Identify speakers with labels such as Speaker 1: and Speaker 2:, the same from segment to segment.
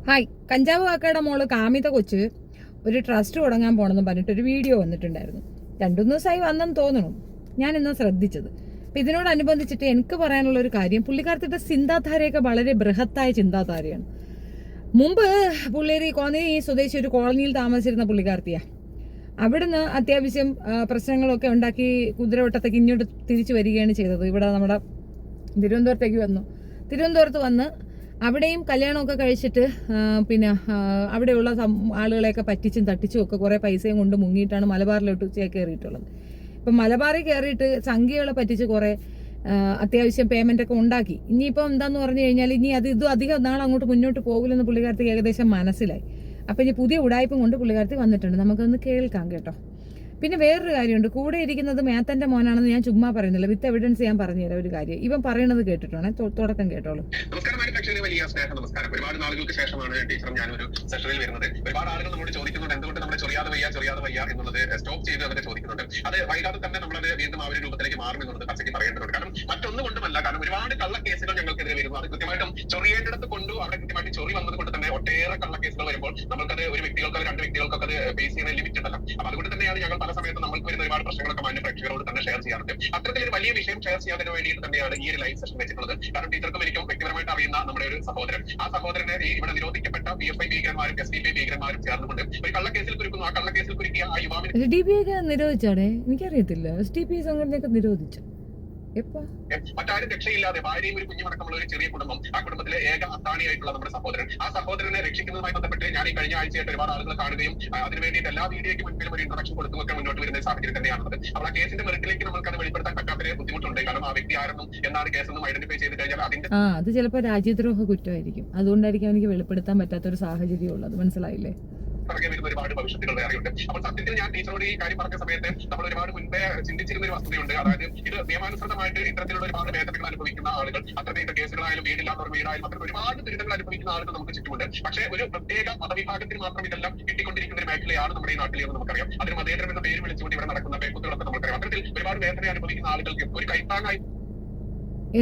Speaker 1: Hi, കഞ്ചാവ് കാക്കയുടെ മോള് കാമിത കൊച്ച് ഒരു ട്രസ്റ്റ് തുടങ്ങാൻ പോണെന്ന് പറഞ്ഞിട്ട് ഒരു വീഡിയോ വന്നിട്ടുണ്ടായിരുന്നു. 2-3 ദിവസമായി വന്നെന്ന് തോന്നുന്നു. ഞാൻ ഇന്ന് ശ്രദ്ധിച്ചത്. അപ്പം ഇതിനോടനുബന്ധിച്ചിട്ട് എനിക്ക് പറയാനുള്ള ഒരു കാര്യം, പുള്ളിക്കാരത്തിൻ്റെ ചിന്താധാരയൊക്കെ വളരെ ബൃഹത്തായ ചിന്താധാരയാണ്. മുമ്പ് പുള്ളിയേരി കോന്നി സ്വദേശി ഒരു കോളനിയിൽ താമസിച്ചിരുന്ന പുള്ളിക്കാരത്തിയാണ്. അവിടുന്ന് അത്യാവശ്യം പ്രശ്നങ്ങളൊക്കെ ഉണ്ടാക്കി കുതിരവട്ടത്തേക്ക് ഇങ്ങോട്ട് തിരിച്ചു വരികയാണ് ചെയ്തത്. ഇവിടെ നമ്മുടെ തിരുവനന്തപുരത്തേക്ക് വന്നു. തിരുവനന്തപുരത്ത് വന്ന് അവിടെയും കല്യാണമൊക്കെ കഴിച്ചിട്ട് പിന്നെ അവിടെയുള്ള ആളുകളെയൊക്കെ പറ്റിച്ചും തട്ടിച്ചും ഒക്കെ കുറേ പൈസയും കൊണ്ട് മുങ്ങിയിട്ടാണ് മലബാറിലോട്ട് കയറിയിട്ടുള്ളത്. ഇപ്പം മലബാറിൽ കയറിയിട്ട് സംഖ്യകളെ പറ്റിച്ച് കുറേ അത്യാവശ്യം പേയ്മെൻ്റൊക്കെ ഉണ്ടാക്കി. ഇനിയിപ്പോൾ എന്താന്ന് പറഞ്ഞു കഴിഞ്ഞാൽ ഇനി ഇത് അധികം നാളെ അങ്ങോട്ട് മുന്നോട്ട് പോകില്ലെന്ന് പുള്ളിക്കാരത്തേക്ക് ഏകദേശം മനസ്സിലായി. അപ്പം ഇനി പുതിയ ഉടായ്പം കൊണ്ട് പുള്ളിക്കാരത്തി വന്നിട്ടുണ്ട്. നമുക്കൊന്ന് കേൾക്കാം കേട്ടോ. പിന്നെ വേറൊരു കാര്യമുണ്ട്, കൂടെ ഇരിക്കുന്നത് മേത്തന്റെ മോനാണെന്ന് ഞാൻ ചുമ്മാ പറയുന്നില്ല, വിത്ത് എവിഡൻസ് ഞാൻ പറഞ്ഞുതരാം. ഒരു കാര്യം ഇവൻ പറയണത് കേട്ടിട്ടാണ്, തുടക്കം കേട്ടോളൂ.
Speaker 2: നമസ്കാരം, വലിയ സ്നേഹം നമസ്കാരം. ഒരുപാട് നാളുകൾക്ക് ശേഷമാണ് ടീച്ചറും ഞാനൊരു സെഷനിൽ വരുന്നത്. ഒരുപാട് ആളുകൾ നമ്മോട് ചോദിക്കുന്നുണ്ട് എന്തുകൊണ്ട് നമ്മൾ ചൊറിയാതെ വയ്യ എന്നുള്ളത് സ്റ്റോപ്പ് ചെയ്ത് അവരെ ചോദിക്കുന്നുണ്ട്. അത് വൈകാതെ തന്നെ നമ്മളത് വീണ്ടും ആ ഒരു രൂപത്തിലേക്ക് മാറുമെന്നുള്ളത് പച്ചയ്ക്ക് പറയേണ്ടതുണ്ട്. കാരണം മറ്റൊന്നും കൊണ്ടുമല്ല, കാരണം ഒരുപാട് കള്ള കേസുകൾ ഞങ്ങൾക്കെതിരെ വരുന്നു. അത് കൃത്യമായിട്ടും ചൊറിയേണ്ടിടത്ത് കൊണ്ടു അവിടെ കൃത്യമായിട്ട് ചൊറി വന്നത് കൊണ്ട് തന്നെ ഒട്ടേറെ കള്ള കേസുകൾ വരുമ്പോൾ നമുക്കത് ഒരു വ്യക്തികൾക്ക് രണ്ട് വ്യക്തികൾക്കൊക്കെ അത് ഫേസ് ചെയ്യുന്ന ലിമിറ്റ് ഉണ്ടല്ലോ. അപ്പൊ അതുകൊണ്ട് തന്നെയാണ് ഞങ്ങൾ പല സമയത്ത് നമ്മൾക്ക് വരുന്ന ഒരുപാട് പ്രശ്നങ്ങളൊക്കെ മാന്യ പ്രേക്ഷകരോട് തന്നെ ഷെയർ ചെയ്യാറുണ്ട്. അത്തരത്തിലൊരു വലിയ വിഷയം ഷെയർ ചെയ്യാതിന് വേണ്ടിയിട്ട് തന്നെയാണ് ഈ ഒരു ലൈവ് സെഷൻ വെച്ചിട്ടുള്ളത്. കാരണം ടീച്ചർക്കും എനിക്കും വ്യക്തിപരമായിട്ട് അറിയുന്ന നമ്മുടെ ഒരു സഹോദരൻ, ആ സഹോദരനെ ഈ ഇവിടെ നിരോധിക്കപ്പെട്ട PFI ഭീകരന്മാരും SDPI ഭീകരന്മാരും ചേർന്നുകൊണ്ട് ഒരു കള്ളക്കേസിൽ കുരുക്കുന്നു. ആ കള്ളക്കേസിൽ കുരുക്കിയ ആ യുവാവിനെ
Speaker 1: നിരോധിച്ചാടേ, എനിക്കറിയത്തില്ല. SDPI സംഘടനയൊക്കെ നിരോധിച്ചു.
Speaker 2: മറ്റാരും രക്ഷയില്ലാതെ ഭാര്യയും ഒരു കുഞ്ഞുമടക്കമുള്ള ഒരു ചെറിയ കുടുംബം, ആ കുടുംബത്തിലെ ഏക അത്താണിയായിട്ടുള്ള നമ്മുടെ സഹോദരൻ, ആ സഹോദരനെ രക്ഷിക്കുന്നതുമായി ബന്ധപ്പെട്ട് ഞാൻ ഈ കഴിഞ്ഞ ആഴ്ചയായിട്ട് ഒരുപാട് ആളുകൾ കാണുകയും അതിനുവേണ്ടിയിട്ട് എല്ലാ വീഡിയോയ്ക്ക് മുൻപിലും ഒരു ഇൻട്രഡക്ഷൻ കൊടുത്തുമൊക്കെ മുന്നോട്ട് വരുന്ന സാഹചര്യം തന്നെയാണത്. അപ്പോൾ ആ കേസിന്റെ മെറിറ്റിലേക്ക് നമുക്ക് അത് വെളിപ്പെടുത്താൻ പറ്റാത്തൊരു ബുദ്ധിമുട്ടുണ്ട്. കാരണം ആ വ്യക്തി ആരെന്നും എന്നാണ് കേസെന്നും ഐഡന്റിഫൈ ചെയ്ത് കഴിഞ്ഞാൽ അതിന്റെ
Speaker 1: അത് ചിലപ്പോൾ രാജ്യദ്രോഹ കുറ്റമായിരിക്കും. അതുകൊണ്ടായിരിക്കും എനിക്ക് വെളിപ്പെടുത്താൻ പറ്റാത്തൊരു സാഹചര്യം ഉള്ളത്. മനസ്സിലായില്ലേ?
Speaker 2: പുറകെ വരുന്ന ഒരുപാട് ഭവിഷ്യത്തുകൾ വേറെയുണ്ട്. അപ്പോൾ സത്യത്തിൽ ഞാൻ ടീച്ചറോട് ഈ കാര്യം പറഞ്ഞ സമയത്ത് നമ്മൾ ഒരുപാട് മുൻപേ ചിന്തിച്ചിരുന്ന ഒരു വസ്തുതയുണ്ട്. അതായത് ഇത് നിയമാനുസൃതമായിട്ട് ഇത്തരത്തിലുള്ള ഒരുപാട് വേദനകൾ അനുഭവിക്കുന്ന ആളുകൾ, അത്തരത്തിൽ കേസുകളായാലും വീടില്ലാത്തവർ വീടായാലും അത്തരം ഒരുപാട് ദുരിതങ്ങൾ അനുഭവിക്കുന്ന ആളുകൾ നമുക്ക് ചുറ്റുമുണ്ട്. പക്ഷേ ഒരു പ്രത്യേക മതവിഭാഗത്തിന് മാത്രം ഇതെല്ലാം കിട്ടിക്കൊണ്ടിരിക്കുന്ന ഒരു മേഖലയാണ് നമ്മുടെ ഈ നാട്ടിൽ എന്ന് നമുക്കറിയാം. അതിന് മതേതരം എന്ന പേര് വിളിച്ചുകൊണ്ട് ഇവിടെ നടക്കുന്ന പേക്കുത്തുകളൊക്കെ നമുക്കറിയാം. അത്തരത്തിൽ ഒരുപാട് വേദന അനുഭവിക്കുന്ന ആളുകൾക്ക് ഒരു കൈത്താങ്ങായി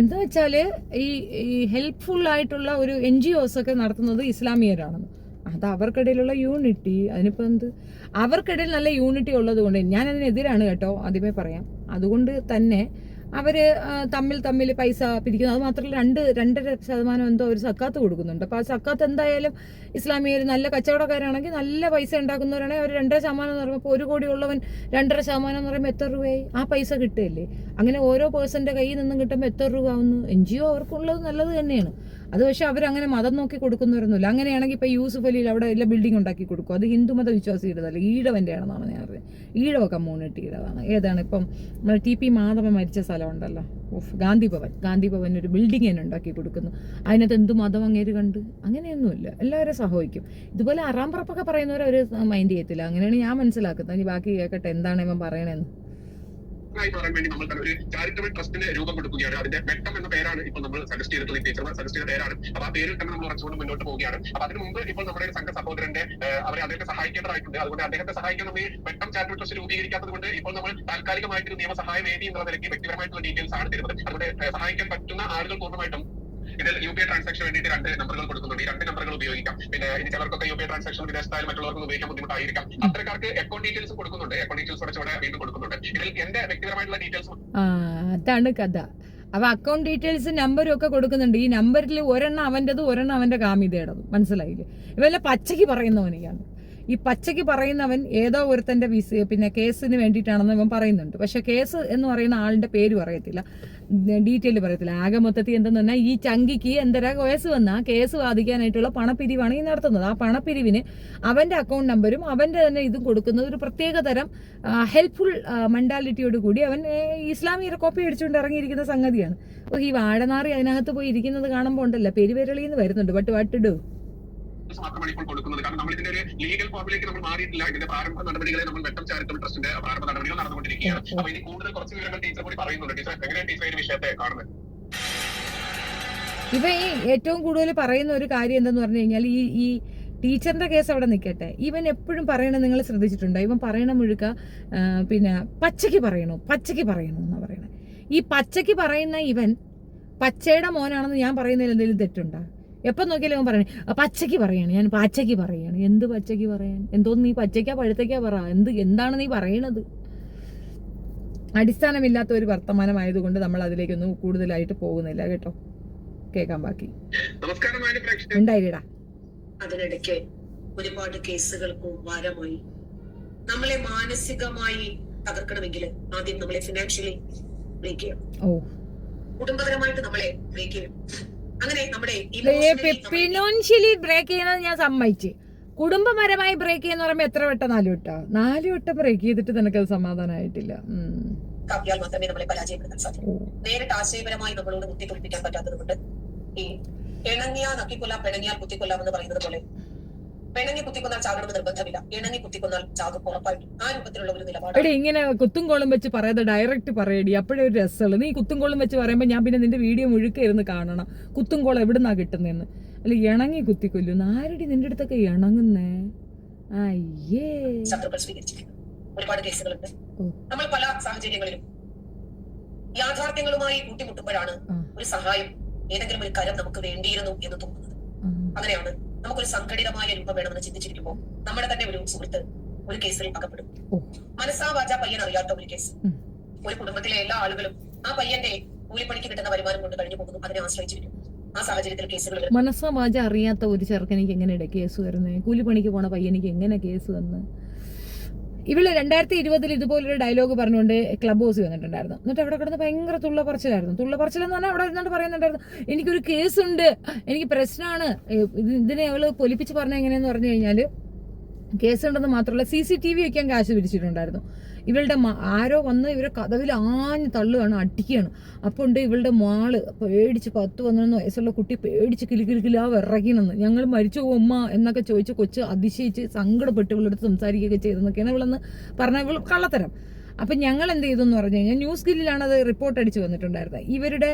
Speaker 1: എന്താ വെച്ചാല് ഈ ഹെൽപ്ഫുൾ ആയിട്ടുള്ള ഒരു NGOs ഒക്കെ നടത്തുന്നത് ഇസ്ലാമിയരാണെന്ന്. അത് അവർക്കിടയിലുള്ള യൂണിറ്റി. അതിനിപ്പോൾ എന്ത്, അവർക്കിടയിൽ നല്ല യൂണിറ്റി ഉള്ളത് കൊണ്ട് ഞാനതിനെതിരാണ് കേട്ടോ, ആദ്യമേ പറയാം. അതുകൊണ്ട് തന്നെ അവർ തമ്മിൽ പൈസ പിരിക്കുന്നു. അത് മാത്രമല്ല 2.5% എന്തോ ഒരു സക്കാത്ത് കൊടുക്കുന്നുണ്ട്. അപ്പോൾ ആ സക്കാത്ത് എന്തായാലും ഇസ്ലാമിയർ നല്ല കച്ചവടക്കാരാണെങ്കിൽ നല്ല പൈസ ഉണ്ടാക്കുന്നവരാണെങ്കിൽ അവർ 2.5% എന്ന് പറയുമ്പോൾ 1 കോടി ഉള്ളവൻ 2.5% എന്ന് പറയുമ്പോൾ എത്ര രൂപയായി? ആ പൈസ കിട്ടുകയല്ലേ. അങ്ങനെ ഓരോ പേഴ്സൻ്റെ കയ്യിൽ നിന്നും കിട്ടുമ്പോൾ എത്ര രൂപ ആവുന്നു? NGO അവർക്കുള്ളത് നല്ലത് തന്നെയാണ്. അത് പക്ഷെ അവരങ്ങനെ മതം നോക്കി കൊടുക്കുന്നവരൊന്നുമില്ല. അങ്ങനെയാണെങ്കിൽ ഇപ്പോൾ യൂസുഫ് അലിയിൽ അവിടെ എല്ലാ ബിൽഡിംഗ് ഉണ്ടാക്കി കൊടുക്കും. അത് ഹിന്ദുമത വിശ്വാസിയുടേതല്ല, ഈഴവൻ്റെ ആണെന്നാണ് ഞാൻ അറിയുന്നത്. ഈഴവ കമ്മ്യൂണിറ്റിയുടേതാണ്. ഏതാണ് ഇപ്പം നമ്മൾ TP മാധവൻ മരിച്ച സ്ഥലമുണ്ടല്ലോ, ഗാന്ധിഭവൻ ഒരു ബിൽഡിംഗ് തന്നെ ഉണ്ടാക്കി കൊടുക്കുന്നു. അതിനകത്ത് എന്ത് മതം അങ്ങേര് കണ്ട്? അങ്ങനെയൊന്നുമില്ല, എല്ലാവരും സഹോദിക്കും. ഇതുപോലെ അറാമ്പറപ്പൊക്കെ പറയുന്നവരെ അവർ മൈൻഡ് ചെയ്യത്തില്ല. അങ്ങനെയാണ് ഞാൻ മനസ്സിലാക്കുന്നത്. ഇനി ബാക്കി കേൾക്കട്ടെ എന്താണ് ഇവൻ പറയണതെന്ന്.
Speaker 2: മാറാൻ വേണ്ടി നമ്മൾ ഒരു ചാരിറ്റബിൾ ട്രസ്റ്റിന് രൂപം കൊടുക്കുകയാണ്. അതിന്റെ വെട്ടം എന്ന പേരാണ് ഇപ്പോൾ നമ്മൾ സജസ്റ്റ് ചെയ്തിട്ടുള്ള ടീച്ചർ സജസ്റ്റ് ചെയ്ത പേരാണ്. അപ്പൊ ആ പേരിൽ തന്നെ നമ്മൾ ഉറച്ചുകൊണ്ട് മുന്നോട്ട് പോവുകയാണ്. അപ്പൊ അതിന് മുമ്പ് ഇപ്പോൾ നമ്മുടെ ഒരു സംഘ സഹോദരന്റെ അവരെ അദ്ദേഹത്തെ സഹായിക്കേണ്ടതായിട്ടുണ്ട്. അതുകൊണ്ട് അദ്ദേഹത്തെ സഹായിക്കാൻ നമ്മൾ ഈ വെട്ടം ചാരിറ്റബിൾ ട്രസ്റ്റ് രൂപീകരിക്കാത്തത് കൊണ്ട് ഇപ്പോൾ നമ്മൾ താൽക്കാലികമായിട്ട് നിയമസഹായ വേദി എന്നുള്ള നിലയ്ക്ക് വ്യക്തിപരമായിട്ടുള്ള ഡീറ്റെയിൽസ് ആണ് തരുന്നത്. അതുകൊണ്ട് സഹായിക്കാൻ പറ്റുന്ന ആളുകൾ പൂർണ്ണമായിട്ടും ഇതിൽ UPI ട്രാൻസാക്ഷൻ വേണ്ടിയിട്ട് 2 നമ്പറുകൾ കൊടുക്കുന്നുണ്ട്. ഈ 2 നമ്പറുകൾ ഉപയോഗിക്കാം. പിന്നെ ഇനി ചിലർക്കൊക്കെ UPI ട്രാൻസാക്ഷൻ വിദേശത്തായാലും മറ്റുള്ളവർക്ക് ഉപയോഗിക്കാൻ ബുദ്ധിമുട്ടായിരിക്കാം. അത്തരക്കാർക്ക് അക്കൗണ്ട് ഡീറ്റെയിൽസ് കൊടുക്കുന്നുണ്ട്. അക്കൗണ്ട് ഡീറ്റെയിൽസ് കുറച്ചുകൂടെ വീണ്ടും കൊടുക്കുന്നുണ്ട്. ഇതിൽ എന്റെ വ്യക്തിപരമായിട്ടുള്ള ഡീറ്റെയിൽസ്
Speaker 1: അതാണ് കഥ. അപ്പൊ അക്കൗണ്ട് ഡീറ്റെയിൽസ് നമ്പരും ഒക്കെ കൊടുക്കുന്നുണ്ട്. ഈ നമ്പറിൽ ഒരെണ്ണം അവൻ്റെതും ഒരെണ്ണം അവൻ്റെ കാമിതയുടേതും. മനസ്സിലായില്ലേ? ഇവല്ല പച്ചയ്ക്ക് പറയുന്നവനെയാണ്. ഈ പച്ചയ്ക്ക് പറയുന്നവൻ ഏതോ ഒരുത്തൻ്റെ പിന്നെ കേസിന് വേണ്ടിയിട്ടാണെന്ന് ഇവൻ പറയുന്നുണ്ട്. പക്ഷെ കേസ് എന്ന് പറയുന്ന ആളിൻ്റെ പേര് പറയത്തില്ല, ഡീറ്റെയിൽ പറയത്തില്ല. ആകെ മൊത്തത്തിൽ എന്തെന്ന് പറഞ്ഞാൽ ഈ ചങ്കിക്ക് എന്തരാ കേസ് വന്നാൽ ആ കേസ് വാദിക്കാനായിട്ടുള്ള പണപ്പിരിവാണ് ഈ നടത്തുന്നത്. ആ പണപ്പിരിവിന് അവൻ്റെ അക്കൗണ്ട് നമ്പരും അവൻ്റെ തന്നെ ഇതും കൊടുക്കുന്നത് ഒരു പ്രത്യേക തരം ഹെൽപ്ഫുൾ മെൻറ്റാലിറ്റിയോട് കൂടി അവൻ ഇസ്ലാമിക കോപ്പി അടിച്ചുകൊണ്ട് ഇറങ്ങിയിരിക്കുന്ന സംഗതിയാണ്. അപ്പോൾ ഈ വാഴനാറി അതിനകത്ത് പോയി ഇരിക്കുന്നത് കാണുമ്പോൾ ഉണ്ടല്ലോ പെരുവിരളിന്ന് വരുന്നുണ്ട്. But what to do?
Speaker 2: മാത്രമാണ് ഇപ്പോൾ കൊടുക്കുന്നത്. കാരണം നമ്മൾ ഇതിന്റെ ഒരു ലീഗൽ ഫോമിലേക്ക് നമ്മൾ മാറിയിട്ടില്ല. ഇതിന്റെ പ്രാരംഭ നടപടികളെ നമ്മൾ വെട്ടം ചാരിറ്റബിൾ ട്രസ്റ്റിന്റെ പ്രാരംഭ നടപടികൾ നടന്നുകൊണ്ടിരിക്കുകയാണ്. അപ്പൊ ഇനി കൂടുതൽ കുറച്ച് വിവരങ്ങൾ ടീച്ചർ കൂടി പറയുന്നുണ്ട്. ടീച്ചർ എങ്ങനെയാണ് ടീച്ചർ ഈ വിഷയത്തെ കാണുന്നത്?
Speaker 1: ഇവ ഈ ഏറ്റവും കൂടുതൽ പറയുന്ന ഒരു കാര്യം എന്തെന്ന് പറഞ്ഞു കഴിഞ്ഞാൽ ഈ ടീച്ചറിന്റെ കേസ് അവിടെ നിൽക്കട്ടെ, ഇവൻ എപ്പോഴും പറയണത് നിങ്ങൾ ശ്രദ്ധിച്ചിട്ടുണ്ടോ? ഇവൻ പറയണ മുഴുക്ക പിന്നെ പച്ചയ്ക്ക് പറയണു എന്നാണ് പറയണത്. ഈ പച്ചയ്ക്ക് പറയുന്ന ഇവൻ പച്ചയുടെ മോനാണെന്ന് ഞാൻ പറയുന്നതിൽ എന്തെങ്കിലും തെറ്റുണ്ടോ? എപ്പം നോക്കിയാലും അവൻ പറയണേ പച്ചയ്ക്ക് പറയാണ്, ഞാൻ പച്ചയ്ക്ക് പറയാണ്. എന്ത് പച്ചയ്ക്ക് പറയാൻ? എന്തോന്ന് നീ പച്ചയ്ക്കാ പഴുത്തേക്കാ പറ, എന്താണ് നീ പറയണത്? അടിസ്ഥാനമില്ലാത്ത ഒരു വർത്തമാനമായതുകൊണ്ട് നമ്മൾ അതിലേക്കൊന്നും കൂടുതലായിട്ട് പോകുന്നില്ല കേട്ടോ. കേൾക്കാൻ ബാക്കി ഉണ്ടായില്ലടാ.
Speaker 3: അതിനിടയ്ക്ക് ഒരുപാട് കേസുകൾക്ക് ഭാരമായി നമ്മളെ മാനസികമായി തകർക്കണമെങ്കിൽ ആദ്യം നമ്മളെ ഫിനാൻഷ്യലി ബ്രേക്ക് ചെയ്യണം. കുടുംബപരമായിട്ട് നമ്മളെ ബ്രേക്ക് ചെയ്യണം. അങ്ങനെ നമ്മുടെ
Speaker 1: ഫിനാൻഷ്യലി ബ്രേക്ക് ചെയ്യുന്നത് ഞാൻ സമ്മതിച്ച്. കുടുംബപരമായി ബ്രേക്ക് ചെയ്യുന്ന പറയുമ്പോ എത്ര വട്ടം? 4 വട്ടം ബ്രേക്ക് ചെയ്തിട്ട് നിനക്കത് സമാധാനമായിട്ടില്ല.
Speaker 3: കാപ്പിയാൽ മാത്രമേ നമ്മളെ പരാജയപ്പെടുത്താൻ സാധിക്കൂ. നേരിട്ട് ആശയപരമായി നമ്മളോട് കുത്തിക്കൊള്ളിപ്പിക്കാൻ പറ്റാത്തത് കൊണ്ട് ഈ ഇണങ്ങിയാൽ നക്കിക്കൊല്ലാം പിണങ്ങിയാൽ കുത്തിക്കൊല്ലാം എന്ന് പറയുന്നത് പോലെ പിണങ്ങി കുത്തിക്കൊന്നാൽ ചാകണമെന്ന് നിർബന്ധമില്ല. ഇണങ്ങി കുത്തിക്കൊന്നാൽ ചാകും ഉറപ്പായിട്ടും. ആ രൂപത്തിലുള്ള ഒരു നിലപാട്.
Speaker 1: ഇങ്ങനെ കുത്തും കോളും വെച്ച് പറയാതെ ഡയറക്റ്റ് പറയടി, അപ്പോഴേ ഒരു രസമുള്ളൂ. നീ കുത്തും കോളും വെച്ച് പറയുമ്പോ ഞാൻ പിന്നെ നിന്റെ വീഡിയോ മുഴുക്കായിരുന്നു കാണണം. കുത്തും കോളം എവിടുന്നാ കിട്ടുന്നതെന്ന്. അല്ല ഇണങ്ങി കുത്തിക്കൊല്ലുന്നു. ആരടി നിന്റെ അടുത്തൊക്കെ ഇണങ്ങുന്നേ? അയ്യേ,
Speaker 3: ശത്രുക്കൾ സ്വീകരിച്ചിരിക്കുന്നു. ഒരുപാട് കേസുകളുണ്ട്. നമ്മൾ പല സാഹചര്യങ്ങളിലും യാഥാർത്ഥ്യങ്ങളുമായി കൂട്ടിമുട്ടുമ്പോഴാണ് ഒരു സഹായം, ഏതെങ്കിലും ഒരു കരം നമുക്ക് വേണ്ടിയിരുന്നു എന്ന് തോന്നുന്നത്. അങ്ങനെയാണ് നമുക്കൊരു സംഘടിതമായ രൂപം വേണമെന്ന് ചിന്തിച്ചിരിക്കുമ്പോൾ നമ്മുടെ തന്നെ ഒരു സുഹൃത്ത് ഒരു കേസിൽ അകപ്പെടും. മനസ്സാ വാചാ പയ്യൻ അറിയാത്ത ഒരു കേസ്. ഒരു കുടുംബത്തിലെ എല്ലാ ആളുകളും ആ പയ്യന്റെ കൂലിപ്പണിക്ക് കിട്ടുന്ന വരുമാനം കൊണ്ട് കഴിഞ്ഞു പോകുന്നു. അതിനെ ആശ്രയിച്ചിരിക്കും. ആ സാഹചര്യത്തിൽ കേസുകൾ
Speaker 1: മനസ്സാ വാച അറിയാത്ത ഒരു ചെറുക്കനിക്ക് എങ്ങനെയാണ് കേസ് വരുന്നത്? കൂലിപ്പണിക്ക് പോണ പയ്യനിക്ക് എങ്ങനെ കേസ് വന്ന്? ഇവള് 2020 ഇതുപോലൊരു ഡയലോഗ് പറഞ്ഞുകൊണ്ട് ക്ലബ് ഹൗസ് വന്നിട്ടുണ്ടായിരുന്നു. എന്നിട്ട് അവിടെ കിടന്ന് ഭയങ്കര തുള്ളപ്പറച്ചിലായിരുന്നു. തുള്ളപ്പറച്ചിലെന്ന് പറഞ്ഞാൽ അവിടെ ഇരുന്നിട്ട് പറയുന്നുണ്ടായിരുന്നു, എനിക്കൊരു കേസുണ്ട്, എനിക്ക് പ്രശ്നമാണ്. ഇതിനെ അവള് പൊലിപ്പിച്ച് പറഞ്ഞ എങ്ങനെയെന്ന് പറഞ്ഞു കഴിഞ്ഞാൽ, കേസുണ്ടെന്ന് മാത്രമല്ല CCTV വയ്ക്കാൻ കാശ് പിരിച്ചിട്ടുണ്ടായിരുന്നു. ഇവളുടെ ആരോ വന്ന് ഇവരെ കഥവിൽ ആഞ്ഞ് തള്ളുകയാണ്, അടിക്കുകയാണ്. അപ്പോൾ ഉണ്ട് ഇവളുടെ മാള് പേടിച്ച് 10-11 വയസ്സുള്ള കുട്ടി പേടിച്ച് കിലുകിലുകിലാ വിറയ്ക്കണമെന്ന്. ഞങ്ങൾ മരിച്ചു പോകും ഉമ്മ എന്നൊക്കെ ചോദിച്ച് കൊച്ച് അതിശയിച്ച് സങ്കടപ്പെട്ട് ഇവളെടുത്ത് സംസാരിക്കുകയൊക്കെ ചെയ്തെന്നൊക്കെയാണ് ഇവളെന്ന് പറഞ്ഞ ഇവൾ കള്ളത്തരം. അപ്പം ഞങ്ങൾ എന്ത് ചെയ്തു എന്ന് പറഞ്ഞു കഴിഞ്ഞാൽ, ന്യൂസ് ഗില്ലിലാണ് അത് റിപ്പോർട്ട് അടിച്ച് വന്നിട്ടുണ്ടായിരുന്നത്.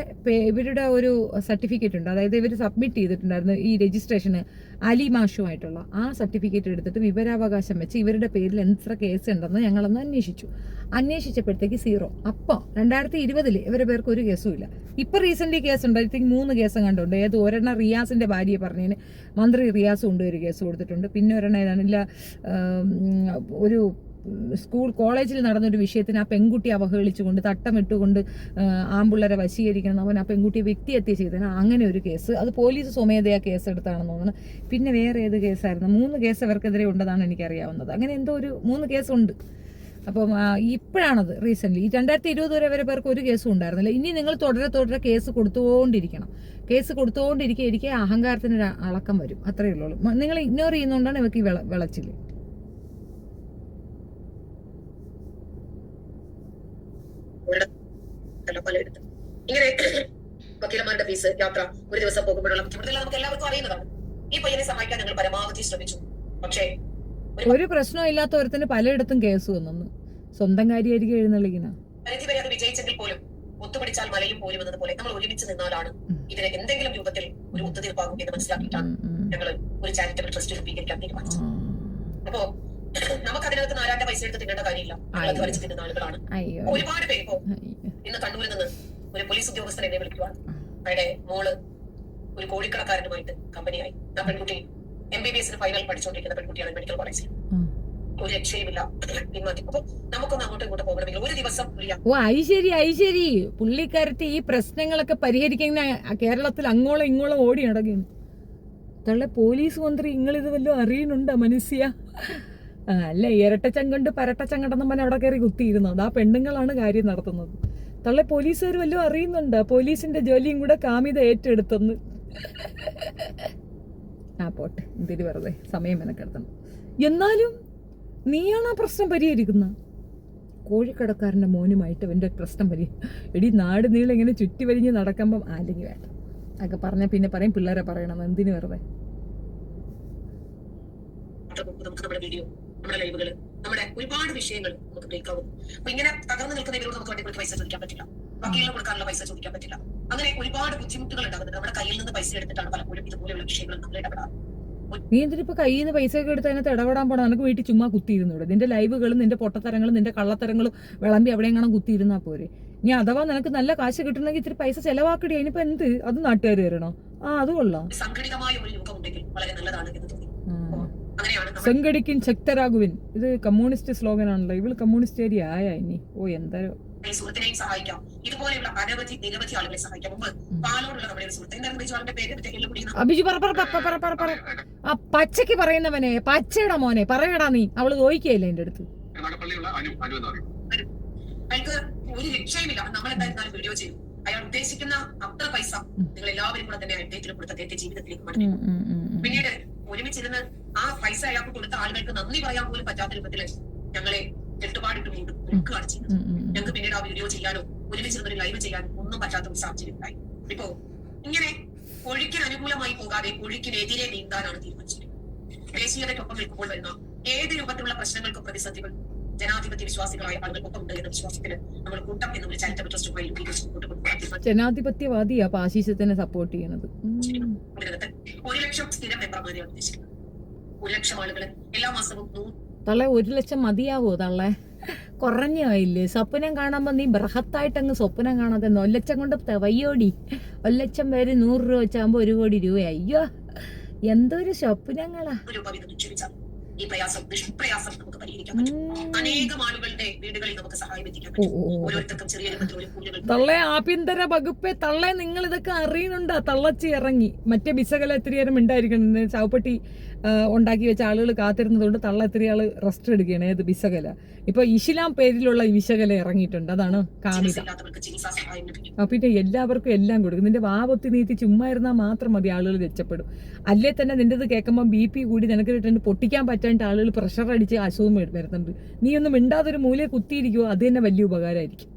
Speaker 1: ഇവരുടെ ഒരു സർട്ടിഫിക്കറ്റ് ഉണ്ട്, അതായത് ഇവർ സബ്മിറ്റ് ചെയ്തിട്ടുണ്ടായിരുന്നു ഈ രജിസ്ട്രേഷന് അലി മാഷുമായിട്ടുള്ള ആ സർട്ടിഫിക്കറ്റ് എടുത്തിട്ട് വിവരാവകാശം വെച്ച് ഇവരുടെ പേരിൽ എത്ര കേസ് ഉണ്ടെന്ന് ഞങ്ങളൊന്ന് അന്വേഷിച്ചപ്പോഴത്തേക്ക് 0. അപ്പം 2020 ഇവരുടെ പേർക്ക് ഒരു കേസും ഇല്ല. ഇപ്പം റീസെൻ്റ്ലി കേസ് ഉണ്ട്, ഐ തിങ്ക് 3 കേസും കണ്ടുണ്ട്. ഏത് ഒരെണ്ണം റിയാസിൻ്റെ ഭാര്യയെ പറഞ്ഞതിന് മന്ത്രി റിയാസ് കൊണ്ട് ഒരു കേസ് കൊടുത്തിട്ടുണ്ട്. പിന്നെ ഒരെണ്ണം ഏതാണില്ല, ഒരു കോളേജിൽ നടന്നൊരു വിഷയത്തിന് ആ പെൺകുട്ടിയെ അവഹേളിച്ചുകൊണ്ട് തട്ടമിട്ടുകൊണ്ട് ആമ്പിള്ളരെ വശീകരിക്കണം അവൻ ആ പെൺകുട്ടിയെ വ്യക്തിഹത്യ ചെയ്തതിന് അങ്ങനെ ഒരു കേസ്. അത് പോലീസ് സ്വമേധയാ കേസ് എടുത്താണെന്ന് തോന്നുന്നു. പിന്നെ വേറെ ഏത് കേസായിരുന്നു? 3 കേസ് അവർക്കെതിരെ ഉണ്ടെന്നാണ് എനിക്കറിയാവുന്നത്. അങ്ങനെ എന്തോ ഒരു 3 കേസുണ്ട്. അപ്പം ഇപ്പോഴാണത് റീസെൻ്റ്ലി. ഈ 2020 വരെ പേർക്ക് ഒരു കേസും ഉണ്ടായിരുന്നില്ല. ഇനി നിങ്ങൾ തുടരെ കേസ് കൊടുത്തുകൊണ്ടിരിക്കണം. കേസ് കൊടുത്തുകൊണ്ടിരിക്കെ അഹങ്കാരത്തിന് അളക്കം വരും. അത്രയേ ഉള്ളൂ. നിങ്ങൾ ഇഗ്നോർ ചെയ്യുന്നതുകൊണ്ടാണ് ഇവർക്ക് ഈ വിളച്ചില്.
Speaker 3: പലയിടത്തും ഇങ്ങനെ വക്കീലന്മാരുടെ ഫീസ്, യാത്ര, ഒരു ദിവസം പോകുമ്പോഴുള്ള ബുദ്ധിമുട്ടുകൾ നമുക്ക് എല്ലാവർക്കും അറിയുന്നതാണ്. ഈ പയ്യനെ സഹായിക്കാൻ ഞങ്ങൾ പരമാവധി ശ്രമിച്ചു. പക്ഷേ
Speaker 1: ഒരു പ്രശ്നവും ഇല്ലാത്ത ഒരുത്തിന് പലയിടത്തും കേസ് വന്നു. സ്വന്തം കാര്യമായിരിക്കും എഴുന്നള്ളിക്കുന്ന.
Speaker 3: പരിധി വരെ അത് വിജയിച്ചെങ്കിൽ പോലും ഒത്തുപിടിച്ചാൽ മലയും പോലും എന്നതുപോലെ നമ്മൾ ഒരുമിച്ച് നിന്നാലാണ് ഇതിന് എന്തെങ്കിലും രൂപത്തിൽ ഒരു ഒത്തുതീർപ്പാകും എന്ന് മനസ്സിലാക്കിയിട്ടാണ് ഞങ്ങൾ ഒരു ചാരിറ്റബിൾ ട്രസ്റ്റ് രൂപീകരിക്കാൻ തീരുമാനിച്ചത്. അപ്പോ നമുക്ക് അതിനകത്ത് നാരാന്റെ പൈസ എടുത്ത് തിന്നേണ്ട കാര്യമില്ല. അധ്വാനിച്ച് തിന്നുന്ന ആളുകളാണ് ഒരുപാട് പേര്. ഇപ്പോ ഇന്ന് കണ്ണൂരിൽ നിന്ന് ഒരു പോലീസ് ഉദ്യോഗസ്ഥൻ എന്നെ വിളിക്കുവാണ്. അയാളുടെ മോള് ഒരു കോഴിക്കടക്കാരനുമായിട്ട് കമ്പനിയായി. ആ പെൺകുട്ടി MBBS ഫൈനൽ പഠിച്ചുകൊണ്ടിരിക്കുന്ന പെൺകുട്ടിയാണ് മെഡിക്കൽ കോളേജിൽ. ഒരു രക്ഷയുമില്ല, പിന്മാറ്റി. അപ്പൊ നമുക്കൊന്ന് അങ്ങോട്ടും ഇങ്ങോട്ട് പോകണമെങ്കിൽ ഒരു ദിവസം
Speaker 1: ഐശ്വരി പുള്ളിക്കാരത്തെ ഈ പ്രശ്നങ്ങളൊക്കെ പരിഹരിക്കുന്ന കേരളത്തിൽ അങ്ങോളം ഇങ്ങോളം ഓടി നടക്കുന്നു. തള്ള പോലീസ് മന്ത്രി നിങ്ങളിത് വല്ലതും അറിയുന്നുണ്ടോ മനുഷ്യ? അല്ല ഇരട്ടച്ചങ്കണ്ട് പരട്ടച്ചങ്കണ്ടെന്നും പറഞ്ഞ അവിടെ കയറി കുത്തിയിരുന്നത് ആ പെണ്ണുങ്ങളാണ് കാര്യം നടത്തുന്നത്. തള്ള പോലീസുകാർ വല്ലതും അറിയുന്നുണ്ടോ? പോലീസിന്റെ ജോലിയും കൂടെ കാമിത ഏറ്റെടുത്തെന്ന്. പോട്ടെ, എന്തിരി വെറുതെ സമയം മെനക്കെടുത്തണം. എന്നാലും നീയാണ് ആ പ്രശ്നം പരിഹരിക്കുന്നത്. കോഴിക്കടക്കാരൻ്റെ മോനുമായിട്ട് അവൻ്റെ പ്രശ്നം എടി നാട് നീളം ഇങ്ങനെ ചുറ്റി വരിഞ്ഞ് നടക്കുമ്പം അല്ലെങ്കിൽ വേണ്ട അതൊക്കെ പറഞ്ഞാൽ പിന്നെ പറയും പിള്ളേരെ പറയണം. എന്തിനു വെറുതെ?
Speaker 3: നമ്മുടെ വീഡിയോ, നമ്മുടെ ലൈവുകൾ, നമ്മുടെ ഒരുപാട് വിഷയങ്ങൾ നമുക്ക് ബ്രേക്ക് ആവും. അപ്പൊ ഇങ്ങനെ തകർന്നു നിൽക്കുന്ന ഇവരോട് നമുക്ക് വേണ്ടി പൈസ ചോദിക്കാൻ പറ്റില്ല, വക്കീലിന് കൊടുക്കാനുള്ള പൈസ ചോദിക്കാൻ പറ്റില്ല. അങ്ങനെ ഒരുപാട് ബുദ്ധിമുട്ടുകൾ ഉണ്ടാകുന്നുണ്ട്. നമ്മുടെ കയ്യിൽ നിന്ന് പൈസ എടുത്തിട്ടാണ് പലപ്പോഴും ഇതുപോലെയുള്ള വിഷയങ്ങൾ നമ്മൾ ഇടപെടാറ്.
Speaker 1: നീ എന്തിനിപ്പോ കയ്യിൽ നിന്ന് പൈസ ഒക്കെ എടുത്ത് അതിനകത്ത് ഇടപെടാൻ പോണം? നിനക്ക് വീട്ടിൽ ചുമ്മാ കുത്തിയിരുന്നൂടെ? നിന്റെ ലൈവുകളും നിന്റെ പൊട്ടത്തരങ്ങളും നിന്റെ കള്ളത്തരങ്ങളും വിളമ്പി എവിടെയെങ്കിലും കുത്തിയിരുന്നാ പോരെ? ഇനി അഥവാ നിനക്ക് നല്ല കാശ് കിട്ടണമെങ്കിൽ ഇത്തിരി പൈസ ചെലവാക്കടി, അതിനിപ്പോ എന്ത്, അത് നാട്ടുകാർ തരണോ? അത് കൊള്ളാം.
Speaker 3: സംഘടിതമായ ഒരു യുഗം ഉണ്ടെങ്കിൽ വളരെ നല്ലതാണ് എന്ന് തോന്നി. അങ്ങനെയാണ്
Speaker 1: സംഘടിക്കും ശക്തരാകുവിൻ. ഇത് കമ്മ്യൂണിസ്റ്റ് സ്ലോഗൻ ആണല്ലോ. ഇവള് കമ്മ്യൂണിസ്റ്റ് ഏരിയ ആയാ ഇനി. ഓ എന്തായാലും
Speaker 3: സുഹൃത്തിനെയും സഹായിക്കാം, ഇതുപോലെയുള്ള അനവധി നിരവധി ആളുകളെ സഹായിക്കാം. മുമ്പ് പാലോടുള്ള നമ്മുടെ ഒരു സുഹൃത്ത്, എന്തായിരുന്നു ബിജു ആളുടെ പേര്?
Speaker 1: അഭിജു പറ ആ പച്ചക്ക് പറയുന്നവനെ, പച്ചയുടെ മോനെ പറയടാ നീ. അവള് ചോദിക്കയില്ല എന്റെ അടുത്ത്.
Speaker 3: അയാൾക്ക് ഒരു രക്ഷയുമില്ല. നമ്മൾ എന്തായിരുന്നാലും വീഡിയോ ചെയ്യും. അയാൾ ഉദ്ദേശിക്കുന്ന അത്ര പൈസ നിങ്ങൾ എല്ലാവരും കൂടെ തന്നെ അദ്ദേഹത്തിന് കൊടുത്ത അദ്ദേഹത്തെ ജീവിതത്തിലേക്ക് മാറ്റി. പിന്നീട് ഒരുമിച്ചിരുന്ന് ആ പൈസ അയാൾക്ക് കൊടുത്ത ആളുകൾക്ക് നന്ദി പറയാൻ പോലും പറ്റാത്ത രൂപത്തില് ഞങ്ങളെ കെട്ടുപാടിട്ട് കൊടുക്കുകയാണ് ചെയ്യുന്നത്. ഞങ്ങൾക്ക് പിന്നീട് ആ വീഡിയോ ചെയ്യാനോ ഒരുമിച്ചിരുന്ന് ഒരു ലൈവ് ചെയ്യാനോ ഒന്നും പറ്റാത്ത ഒരു സാഹചര്യം ഉണ്ടായി. ഇപ്പോ ഇങ്ങനെ ഒഴുക്കിന് അനുകൂലമായി പോകാതെ ഒഴുക്കിനെതിരെ നീന്താനാണ് തീരുമാനിച്ചിരിക്കുന്നത്. ദേശീയതയ്ക്കൊപ്പം നിൽക്കുമ്പോൾ വരുന്ന ഏത് രൂപത്തിലുള്ള പ്രശ്നങ്ങൾക്കും പ്രതിസന്ധികൾ ജനാധിപത്യ വിശ്വാസികളായ ആളുകൾക്കൊപ്പം ഉണ്ട് എന്ന വിശ്വാസത്തിന് നമ്മൾ കൂട്ടം എന്ന ഒരു ചാരിറ്റബിൾ ട്രസ്റ്റുമായി
Speaker 1: ജനാധിപത്യവാദിയാ ആശീഷത്തിനെ സപ്പോർട്ട് ചെയ്യുന്നത്.
Speaker 3: 1 ലക്ഷം സ്ഥിരം മെമ്പർമാരെയാണ് ഉദ്ദേശിക്കുന്നത്. 1 ലക്ഷം ആളുകൾ എല്ലാ മാസവും
Speaker 1: തള്ളെ 1 ലക്ഷം മതിയാവോ തള്ളെ? കുറഞ്ഞായില്ലേ? സ്വപ്നം കാണുമ്പോ നീ ബൃഹത്തായിട്ടങ്ങ് സ്വപ്നം കാണാതെ 1 ലക്ഷം കൊണ്ട് വയ്യോടി. 1 ലക്ഷം പേര് 100 രൂപ വെച്ചാകുമ്പോ 1 കോടി രൂപ. അയ്യോ എന്തൊരു സ്വപ്നങ്ങളാ. ഈ പ്രയാസം നിഷ്പ്രയാസം നമുക്ക് പരിഹരിക്കാൻ പറ്റും. അനേകം ആളുകളുടെ വീടുകളിൽ നമുക്ക് സഹായം എത്തിക്കാൻ പറ്റും. ഓരോരുത്തർക്കും ചെറിയ രൂപത്തിൽ തള്ളെ ആഭ്യന്തര വകുപ്പെ തള്ളെ നിങ്ങൾ ഇതൊക്കെ അറിയുന്നുണ്ടാ? തള്ളച്ചി ഇറങ്ങി മറ്റേ ബിസകല എത്തിരി നേരം ഉണ്ടായിരിക്കണം. ചാവപ്പെട്ടി ഉണ്ടാക്കി വെച്ച ആളുകൾ കാത്തിരുന്നതുകൊണ്ട് തള്ള എത്തിരി ആള് റെസ്റ്റ് എടുക്കുകയാണ്. ഏത് ബിസകല? ഇപ്പൊ ഇസ്ലാം പേരിലുള്ള ഈ വിശകല ഇറങ്ങിയിട്ടുണ്ട്. അതാണ് കാമിത. പിന്നെ എല്ലാവർക്കും എല്ലാം കൊടുക്കും. നിന്റെ വാപൊത്തി നീത്തി ചുമ്മാ ഇരുന്നാൽ മാത്രം മതി, ആളുകൾ രക്ഷപ്പെടും. അല്ലേ തന്നെ നിന്റെ ഇത് കേൾക്കുമ്പോൾ BP കൂടി നിനക്ക് കിട്ടുന്നുണ്ട്, പൊട്ടിക്കാൻ പറ്റാണ്ട് ആളുകൾ പ്രഷർ അടിച്ച് അസുഖം വരുന്നുണ്ട്. നീ ഒന്നും മിണ്ടാതൊരു മൂലയെ കുത്തിയിരിക്കുവോ, അത് തന്നെ വലിയ ഉപകാരമായിരിക്കും.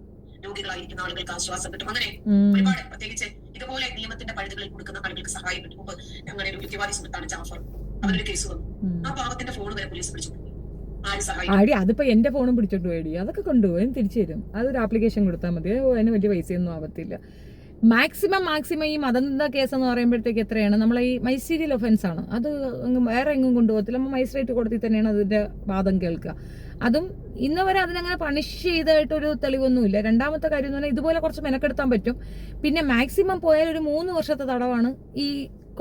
Speaker 3: രോഗികളായിരിക്കുന്ന ആളുകൾക്ക് ആശ്വാസം കിട്ടും. അങ്ങനെ ഒരുപാട് പ്രത്യേകിച്ച് ഇതുപോലെ നിയമത്തിന്റെ പഴുതുകളിൽ കൊടുക്കുന്ന ആളുകൾക്ക് സഹായം കിട്ടും. മുമ്പ് ഞങ്ങളുടെ ഒരു യുക്തിവാദി സുഹൃത്താണ് ജാഫർ, അവരൊരു കേസ് വന്നു. ആ പാവത്തിന്റെ ഫോൺ വരെ പോലീസ് പിടിച്ചു.
Speaker 1: ആടി അതിപ്പോ എന്റെ ഫോണും പിടിച്ചോണ്ട് പോയി. അതൊക്കെ കൊണ്ടുപോയി തിരിച്ചു തരും. അതൊരു ആപ്ലിക്കേഷൻ കൊടുത്താൽ മതി. അതിന് വലിയ പൈസയൊന്നും ആവത്തില്ല. മാക്സിമം ഈ മതനിന്ദ കേസ് എന്ന് പറയുമ്പോഴത്തേക്ക് എത്രയാണ്? നമ്മളെ ഈ മജിസ്റ്റീരിയൽ ഒഫൻസ് ആണ്. അത് വേറെ എങ്ങും കൊണ്ടുപോകത്തില്ല. മജിസ്ട്രേറ്റ് കോടതി തന്നെയാണ് അതിന്റെ വാദം കേൾക്കുക. അതും ഇന്ന് വരെ അതിനങ്ങനെ പണിഷ് ചെയ്തായിട്ടൊരു തെളിവൊന്നുമില്ല. രണ്ടാമത്തെ കാര്യം എന്ന് പറഞ്ഞാൽ ഇതുപോലെ കുറച്ച് മെനക്കെടുത്താൻ പറ്റും. പിന്നെ മാക്സിമം പോയാൽ ഒരു 3 വർഷത്തെ തടവാണ് ഈ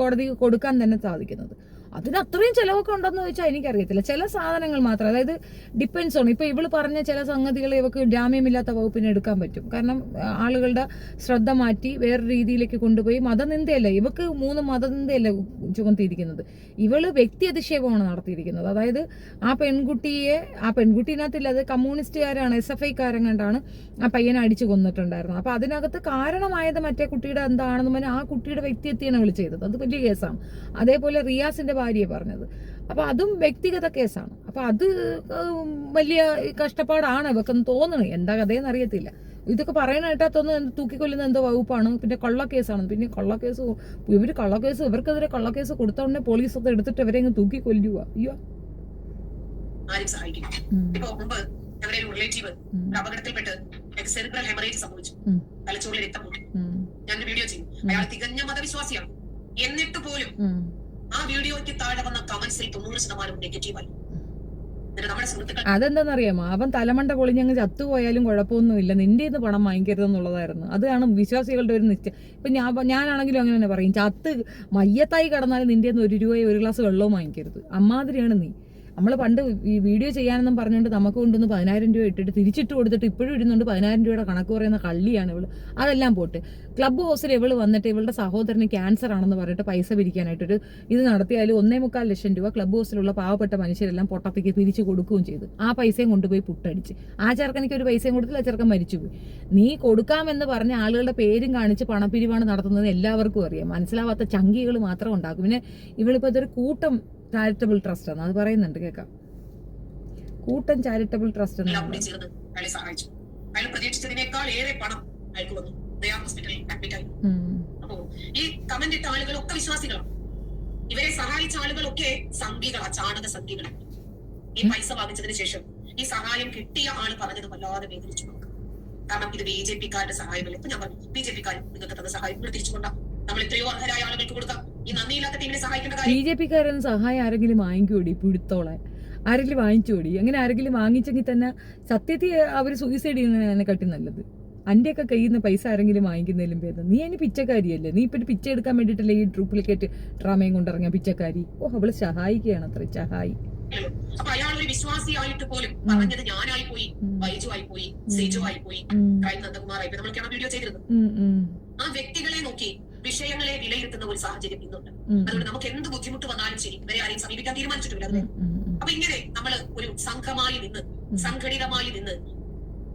Speaker 1: കോടതി കൊടുക്കാൻ തന്നെ സാധിക്കുന്നത്. അതിന് അത്രയും ചിലവൊക്കെ ഉണ്ടെന്ന് ചോദിച്ചാൽ എനിക്കറിയത്തില്ല. ചില സാധനങ്ങൾ മാത്രം, അതായത് ഡിപ്പെൻസ് ഓൺ. ഇപ്പൊ ഇവള് പറഞ്ഞ ചില സംഗതികൾ ഇവക്ക് ജാമ്യമില്ലാത്ത വകുപ്പിന് എടുക്കാൻ പറ്റും. കാരണം ആളുകളുടെ ശ്രദ്ധ മാറ്റി വേറെ രീതിയിലേക്ക് കൊണ്ടുപോയി. മതനിന്ദയല്ല ഇവക്ക്, 3 മതനിന്ദയല്ല ചുമത്തിയിരിക്കുന്നത്. ഇവള് വ്യക്തി അധിക്ഷേപമാണ് നടത്തിയിരിക്കുന്നത്. അതായത് ആ പെൺകുട്ടീനകത്തില്ല, അത് കമ്മ്യൂണിസ്റ്റുകാരാണ്, SFIക്കാരെങ്ങാണ്ടാണ് ആ പയ്യനെ അടിച്ചു കൊന്നിട്ടുണ്ടായിരുന്നത്. അപ്പൊ അതിനകത്ത് കാരണമായത് മറ്റേ കുട്ടിയുടെ എന്താണെന്ന് പറഞ്ഞാൽ ആ കുട്ടിയുടെ വ്യക്തിത്തെയാണ് അവൾ ചെയ്തത്. അത് വലിയ കേസാണ്. അതേപോലെ റിയാസിന്റെ ഭാര്യയെ പറഞ്ഞത്. അപ്പൊ അതും വ്യക്തിഗത കേസാണ്. അപ്പൊ അത് വലിയ കഷ്ടപ്പാടാണ് ഇവക്കെന്ന് തോന്നുന്നു. എന്താ കഥയെന്ന് അറിയത്തില്ല. ഇതൊക്കെ പറയണ കേട്ടാത്തൊന്നും തൂക്കിക്കൊല്ലുന്ന എന്തോ വകുപ്പാണ്. പിന്നെ കള്ളക്കേസാണ്. പിന്നെ ഇവർക്കെതിരെ കള്ളക്കേസ് കൊടുത്തോണ്ടേ പോലീസ് ഒക്കെ എടുത്തിട്ട് ഇവരെ തൂക്കിക്കൊല്ലുക. അയ്യോ
Speaker 3: ആരും സഹായിക്കില്ല. ഇപ്പൊ മുമ്പ് ഞങ്ങളുടെ ഒരു റിലേറ്റീവ് അപകടത്തിൽപ്പെട്ട് സെറിബ്രൽ ഹെമറേജ് സംഭവിച്ചു. തലച്ചോറിൽ രക്തം പോയി. ഞാനൊരു വീഡിയോ ചെയ്യും. അയാൾ തികഞ്ഞ മതവിശ്വാസിയാണ്. എന്നിട്ട് പോലും ആ വീഡിയോയ്ക്ക് താഴെ വന്ന കമന്റ്സിൽ 90% നെഗറ്റീവായി.
Speaker 1: അതെന്താണെന്നറിയാമോ? അവൻ തലമണ്ട പൊളിഞ്ഞങ്ങ് ചത്തുപോയാലും കുഴപ്പമൊന്നുമില്ല, നിന്റെ ഇന്ന് പണം വാങ്ങിക്കരുതെന്നുള്ളതായിരുന്നു. അതാണ് വിശ്വാസികളുടെ ഒരു നിശ്ചയം. ഇപ്പൊ ഞാനാണെങ്കിലും അങ്ങനെ തന്നെ പറയും, ചത്ത് മയ്യത്തായി കിടന്നാലും നിന്റെ 1 രൂപയോ 1 ഗ്ലാസ് വെള്ളവും വാങ്ങിക്കരുത്. അമ്മാതിരിയാണ് നീ. നമ്മൾ പണ്ട് ഈ വീഡിയോ ചെയ്യാനെന്നും പറഞ്ഞുകൊണ്ട് നമുക്ക് കൊണ്ടുവന്ന് 10,000 രൂപ ഇട്ടിട്ട് തിരിച്ചിട്ട് കൊടുത്തിട്ട് ഇപ്പോഴും ഇടുന്നുണ്ട് 10,000 രൂപയുടെ കണക്ക് പറയുന്ന കള്ളിയാണ് ഇവള്. അതെല്ലാം പോട്ട്. ക്ലബ് ഹൗസിൽ ഇവള് വന്നിട്ട് ഇവളുടെ സഹോദരന് ക്യാൻസർ ആണെന്ന് പറഞ്ഞിട്ട് പൈസ പിരിക്കാനായിട്ടൊരു ഇത് നടത്തിയാലും 1.25 ലക്ഷം രൂപ ക്ലബ് ഹൗസിലുള്ള പാവപ്പെട്ട മനുഷ്യരെല്ലാം പൊട്ടത്തേക്ക് പിരിച്ചു കൊടുക്കുകയും ചെയ്തു. ആ പൈസയും കൊണ്ടുപോയി പുട്ടടിച്ച്. ആ ചെറുക്കനിക്ക് ഒരു പൈസയും കൊടുത്തില്ല, ചെറുക്കൻ മരിച്ചുപോയി. നീ കൊടുക്കാമെന്ന് പറഞ്ഞ ആളുകളുടെ പേരും കാണിച്ച് പണപ്പിരിവാണ് നടത്തുന്നത് എല്ലാവർക്കും അറിയാം. മനസ്സിലാവാത്ത ചങ്കികൾ മാത്രം ഉണ്ടാക്കും. പിന്നെ ഇവളിപ്പോ ഇതൊരു കൂട്ടം ചാരിറ്റബിൾ ട്രസ്റ്റ് ആണ്, അത് പറയുന്നുണ്ട്, കേൾക്കാം. കൂട്ടം ചാരിറ്റബിൾ ട്രസ്റ്റ്
Speaker 3: പ്രതീക്ഷിച്ചതിനേക്കാൾ ഏറെ പണം അയക്കു വന്നു. അപ്പോ ഈ കമന്റ് ഇട്ട ആളുകളൊക്കെ വിശ്വാസികളാണ്. ഇവരെ സഹായിച്ച ആളുകളൊക്കെ സംഘികളാ, ചാണക സംഘികളാണ്. ഈ പൈസ വാങ്ങിച്ചതിന് ശേഷം ഈ സഹായം കിട്ടിയ ആള് പറഞ്ഞത് വല്ലാതെ വേദനിച്ചു നോക്കാം. കാരണം ഇത് BJP-ക്കാരുടെ സഹായമല്ല. ഇപ്പൊ ഞാൻ പറഞ്ഞു, BJP-ക്കാർ നിങ്ങൾക്ക് തന്ന സഹായം തിരിച്ചുകൊണ്ടാ നമ്മൾ എത്രയോ അർഹരായ ആളുകൾക്ക് കൊടുക്കാം. ഈ നന്ദിയില്ലാത്ത ടീമിനെ സഹായിക്കേണ്ട കാര്യം.
Speaker 1: BJP-ക്കാരൊന്നും സഹായം ആരെങ്കിലും വാങ്ങിക്കൂടി? പുഴുത്തോളെ ആരെങ്കിലും വാങ്ങിച്ചോടി? അങ്ങനെ ആരെങ്കിലും വാങ്ങിച്ചെങ്കിൽ തന്നെ സത്യത്തിൽ അവർ സൂയിസൈഡ് ചെയ്യുന്നതിനെ കാട്ടി നല്ലത്. അൻ്റെയൊക്കെ കയ്യിൽ നിന്ന് പൈസ ആരെങ്കിലും വാങ്ങിക്കുന്നതിലും ഭേദം. നീ അതിന് പിച്ചക്കാരിയല്ലേ, നീ ഇപ്പം പിച്ച എടുക്കാൻ വേണ്ടിയിട്ടല്ലേ ഈ ഡ്യൂപ്ലിക്കേറ്റ് ഡ്രാമയും കൊണ്ടിറങ്ങിയ പിച്ചക്കാരി. ഓ, അവള് സഹായിക്കുകയാണ് അത്ര, സഹായി.
Speaker 3: അപ്പൊ അയാൾ ഒരു വിശ്വാസിയായിട്ട് പോലും പറഞ്ഞത് ഞാനായി പോയി, ബൈജു ആയി പോയി, സെജു ആയി പോയി, നന്ദകുമാർ ആയി പോയി, നമ്മളൊക്കെയാണ് വീഡിയോ ചെയ്തിരുന്നത്. ആ വ്യക്തികളെ നോക്കി വിഷയങ്ങളെ വിലയിരുത്തുന്ന ഒരു സാഹചര്യം ഇന്നുണ്ട്. അതുകൊണ്ട് നമുക്ക് എന്ത് ബുദ്ധിമുട്ട് വന്നാലും ശരി ഇവരെ ആരെയും സമീപിക്കാൻ തീരുമാനിച്ചിട്ടില്ല. അപ്പൊ ഇങ്ങനെ നമ്മൾ ഒരു സംഘമായി നിന്ന്, സംഘടിതമായി നിന്ന്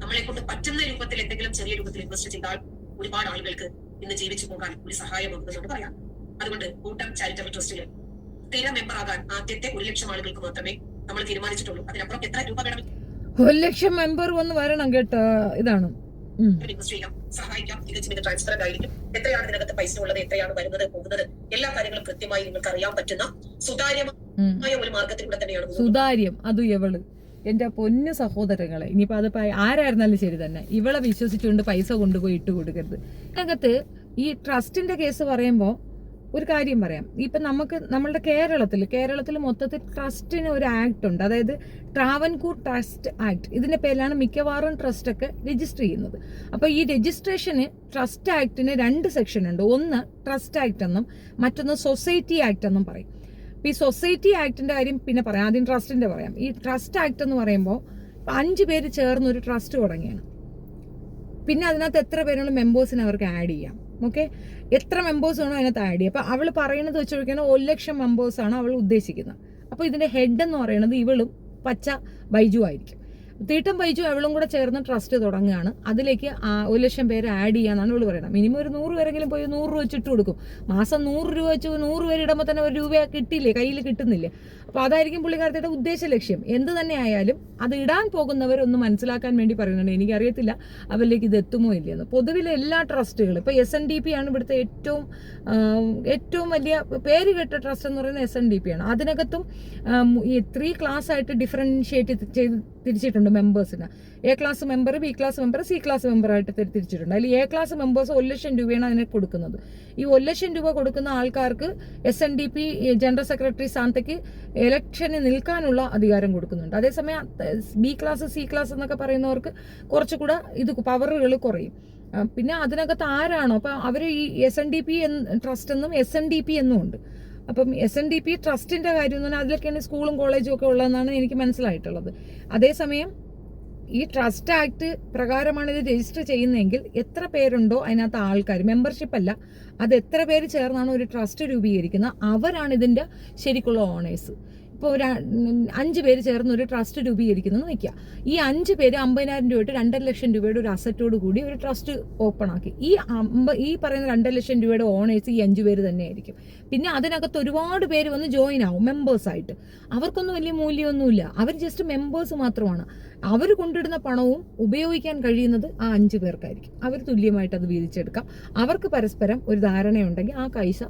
Speaker 3: നമ്മളെ കൊണ്ട് പറ്റുന്ന രൂപത്തിൽ എന്തെങ്കിലും ചെറിയ രൂപത്തിൽ ഇൻവെസ്റ്റ് ചെയ്താൽ ഒരുപാട് ആളുകൾക്ക് ഇന്ന് ജീവിച്ചു പോകാൻ ഒരു സഹായമാകുമെന്നാണ് പറയാം. അതുകൊണ്ട് കൂട്ടം ചാരിറ്റബിൾ ട്രസ്റ്റില് സ്ഥിര മെമ്പർ ആകാൻ ആദ്യത്തെ 1 ലക്ഷം ആളുകൾക്ക് മാത്രമേ നമ്മൾ തീരുമാനിച്ചിട്ടുള്ളൂ. അതിനപ്പുറം എത്ര രൂപ വേണം?
Speaker 1: 1 ലക്ഷം മെമ്പർ വന്ന് വരണം കേട്ടോ. ഇതാണ്
Speaker 3: ഇൻവെസ്റ്റ് ചെയ്യാം, സഹായിക്കാം. തികച്ചും ഇത് ട്രാൻസ്പെറന്റ് ആയിരിക്കും. എത്രയാണ് ഇതിനകത്ത് പൈസ ഉള്ളത്, എത്രയാണ് വരുന്നത് പോകുന്നത്, എല്ലാ കാര്യങ്ങളും കൃത്യമായി നിങ്ങൾക്ക് അറിയാൻ പറ്റുന്ന സുതാര്യമായ ഒരു മാർഗത്തിലൂടെ തന്നെയാണ്.
Speaker 1: സുതാര്യം, അത് എവള് എന്റെ പൊന്നു സഹോദരങ്ങളെ, ഇനിയിപ്പോ അത് ആരായിരുന്നാലും ശരി തന്നെ, ഇവളെ വിശ്വസിച്ചുകൊണ്ട് പൈസ കൊണ്ടുപോയി ഇട്ട് കൊടുക്കരുത്. ഇതിനകത്ത് ഈ ട്രസ്റ്റിന്റെ കേസ് പറയുമ്പോൾ ഒരു കാര്യം പറയാം. ഇപ്പം നമ്മളുടെ കേരളത്തിൽ മൊത്തത്തിൽ ട്രസ്റ്റിന് ഒരു ആക്ട് ഉണ്ട്, അതായത് ട്രാവൻകൂർ ട്രസ്റ്റ് ആക്ട്. ഇതിന്റെ പേരിലാണ് മിക്കവാറും ട്രസ്റ്റൊക്കെ രജിസ്റ്റർ ചെയ്യുന്നത്. അപ്പോൾ ഈ രജിസ്ട്രേഷന് ട്രസ്റ്റ് ആക്ടിന് 2 സെക്ഷൻ ഉണ്ട്. ഒന്ന് ട്രസ്റ്റ് ആക്ട് എന്നും മറ്റൊന്ന് സൊസൈറ്റി ആക്ട് എന്നും പറയും. അപ്പോൾ ഈ സൊസൈറ്റി ആക്ടിന്റെ കാര്യം പിന്നെ പറയാം, ആദ്യം ട്രസ്റ്റിന്റെ പറയാം. ഈ ട്രസ്റ്റ് ആക്ട് എന്ന് പറയുമ്പോൾ 5 പേര് ചേർന്ന് ഒരു ട്രസ്റ്റ് തുടങ്ങിയാണ്. പിന്നെ അതിനകത്ത് എത്ര പേരുള്ള മെമ്പേഴ്സിനെ അവർക്ക് ആഡ് ചെയ്യാം. ഓക്കെ, എത്ര മെമ്പേഴ്സ് ആണോ അതിനകത്ത് ആഡ് ചെയ്യുക. അപ്പോൾ അവൾ പറയുന്നത് വെച്ച് നോക്കിയാൽ 1 ലക്ഷം മെമ്പേഴ്സാണ് അവൾ ഉദ്ദേശിക്കുന്നത്. അപ്പോൾ ഇതിന്റെ ഹെഡ് എന്ന് പറയുന്നത് ഇവളും പച്ച ബൈജു ആയിരിക്കും. തീട്ടം ബൈജു അവളും കൂടെ ചേർന്ന് ട്രസ്റ്റ് തുടങ്ങുകയാണ്. അതിലേക്ക് 1 ലക്ഷം പേര് ആഡ് ചെയ്യാന്നാണ് ഇവള് പറയുന്നത്. മിനിമം ഒരു 100 പേരെങ്കിലും പോയി 100 രൂപ വെച്ചിട്ട് കൊടുക്കും. മാസം 100 രൂപ വെച്ച് 100 പേര് ഇടുമ്പോൾ തന്നെ 1 രൂപ കിട്ടില്ലേ, കയ്യിൽ കിട്ടുന്നില്ലേ. അപ്പോൾ അതായിരിക്കും പുള്ളിക്കാരത്തിയുടെ ഉദ്ദേശ ലക്ഷ്യം. എന്ത് തന്നെ ആയാലും അത് ഇടാൻ പോകുന്നവരൊന്ന് മനസ്സിലാക്കാൻ വേണ്ടി പറയുന്നുണ്ട്. എനിക്കറിയത്തില്ല അവരിലേക്ക് ഇത് എത്തുമോ ഇല്ലയെന്ന്. പൊതുവിലെ എല്ലാ ട്രസ്റ്റുകളും ഇപ്പോൾ SNDP ആണ് ഇവിടുത്തെ ഏറ്റവും വലിയ പേര് കേട്ട ട്രസ്റ്റ് എന്ന് പറയുന്നത് SNDP ആണ്. അതിനകത്തും ഈ 3 ക്ലാസ് ആയിട്ട് ഡിഫറൻഷിയേറ്റ് ചെയ്ത് തിരിച്ചിട്ടുണ്ട് മെമ്പേഴ്സിന്. A class member, B class member, C class member ആയിട്ട് തിരിച്ചിട്ടുണ്ട്. അതിൽ A ക്ലാസ് മെമ്പേഴ്സ് 1 ലക്ഷം രൂപയാണ് അതിനെ കൊടുക്കുന്നത്. ഈ 1 ലക്ഷം രൂപ കൊടുക്കുന്ന ആൾക്കാർക്ക് SNDP ജനറൽ സെക്രട്ടറി സ്ഥാനത്തേക്ക് ഇലക്ഷന് നിൽക്കാനുള്ള അധികാരം കൊടുക്കുന്നുണ്ട്. അതേസമയം B ക്ലാസ്, C ക്ലാസ് എന്നൊക്കെ പറയുന്നവർക്ക് കുറച്ചുകൂടെ ഇത് പവറുകൾ കുറയും. പിന്നെ അതിനകത്ത് ആരാണോ, അപ്പം അവർ ഈ SNDP ട്രസ്റ്റ് എന്നും SNDP എന്നും ഉണ്ട്. അപ്പം SNDP ട്രസ്റ്റിന്റെ കാര്യം എന്ന് പറഞ്ഞാൽ അതിലൊക്കെയാണ് സ്കൂളും കോളേജും ഒക്കെ ഉള്ളതെന്നാണ് എനിക്ക് മനസ്സിലായിട്ടുള്ളത്. അതേസമയം ഈ ട്രസ്റ്റ് ആക്ട് പ്രകാരമാണ് ഇത് രജിസ്റ്റർ ചെയ്യുന്നതെങ്കിൽ എത്ര പേരുണ്ടോ അതിനകത്ത് ആൾക്കാർ, മെമ്പർഷിപ്പ് അല്ല, അത് എത്ര പേര് ചേർന്നാണ് ഒരു ട്രസ്റ്റ് രൂപീകരിക്കുന്നത്, അവരാണ് ഇതിന്റെ ശരിക്കുള്ള ഓണേഴ്സ്. ഇപ്പോൾ 5 പേര് ചേർന്ന് ഒരു ട്രസ്റ്റ് രൂപീകരിക്കുന്നത് വയ്ക്കുക. ഈ 5 പേര് 50,000 രൂപ 2.5 ലക്ഷം രൂപയുടെ ഒരു അസറ്റോട് കൂടി ഒരു ട്രസ്റ്റ് ഓപ്പൺ ആക്കി. ഈ പറയുന്ന 2.5 ലക്ഷം രൂപയുടെ ഓണേഴ്സ് ഈ 5 പേര് തന്നെയായിരിക്കും. പിന്നെ അതിനകത്ത് ഒരുപാട് പേര് വന്ന് ജോയിൻ ആവും മെമ്പേഴ്സായിട്ട്. അവർക്കൊന്നും വലിയ മൂല്യമൊന്നുമില്ല, അവർ ജസ്റ്റ് മെമ്പേഴ്സ് മാത്രമാണ്. അവർ കൊണ്ടിടുന്ന പണവും ഉപയോഗിക്കാൻ കഴിയുന്നത് ആ 5 പേർക്കായിരിക്കും. അവർ തുല്യമായിട്ട് അത് വീതിച്ചെടുക്കാം. അവർക്ക് പരസ്പരം ഒരു ധാരണയുണ്ടെങ്കിൽ ആ പൈസ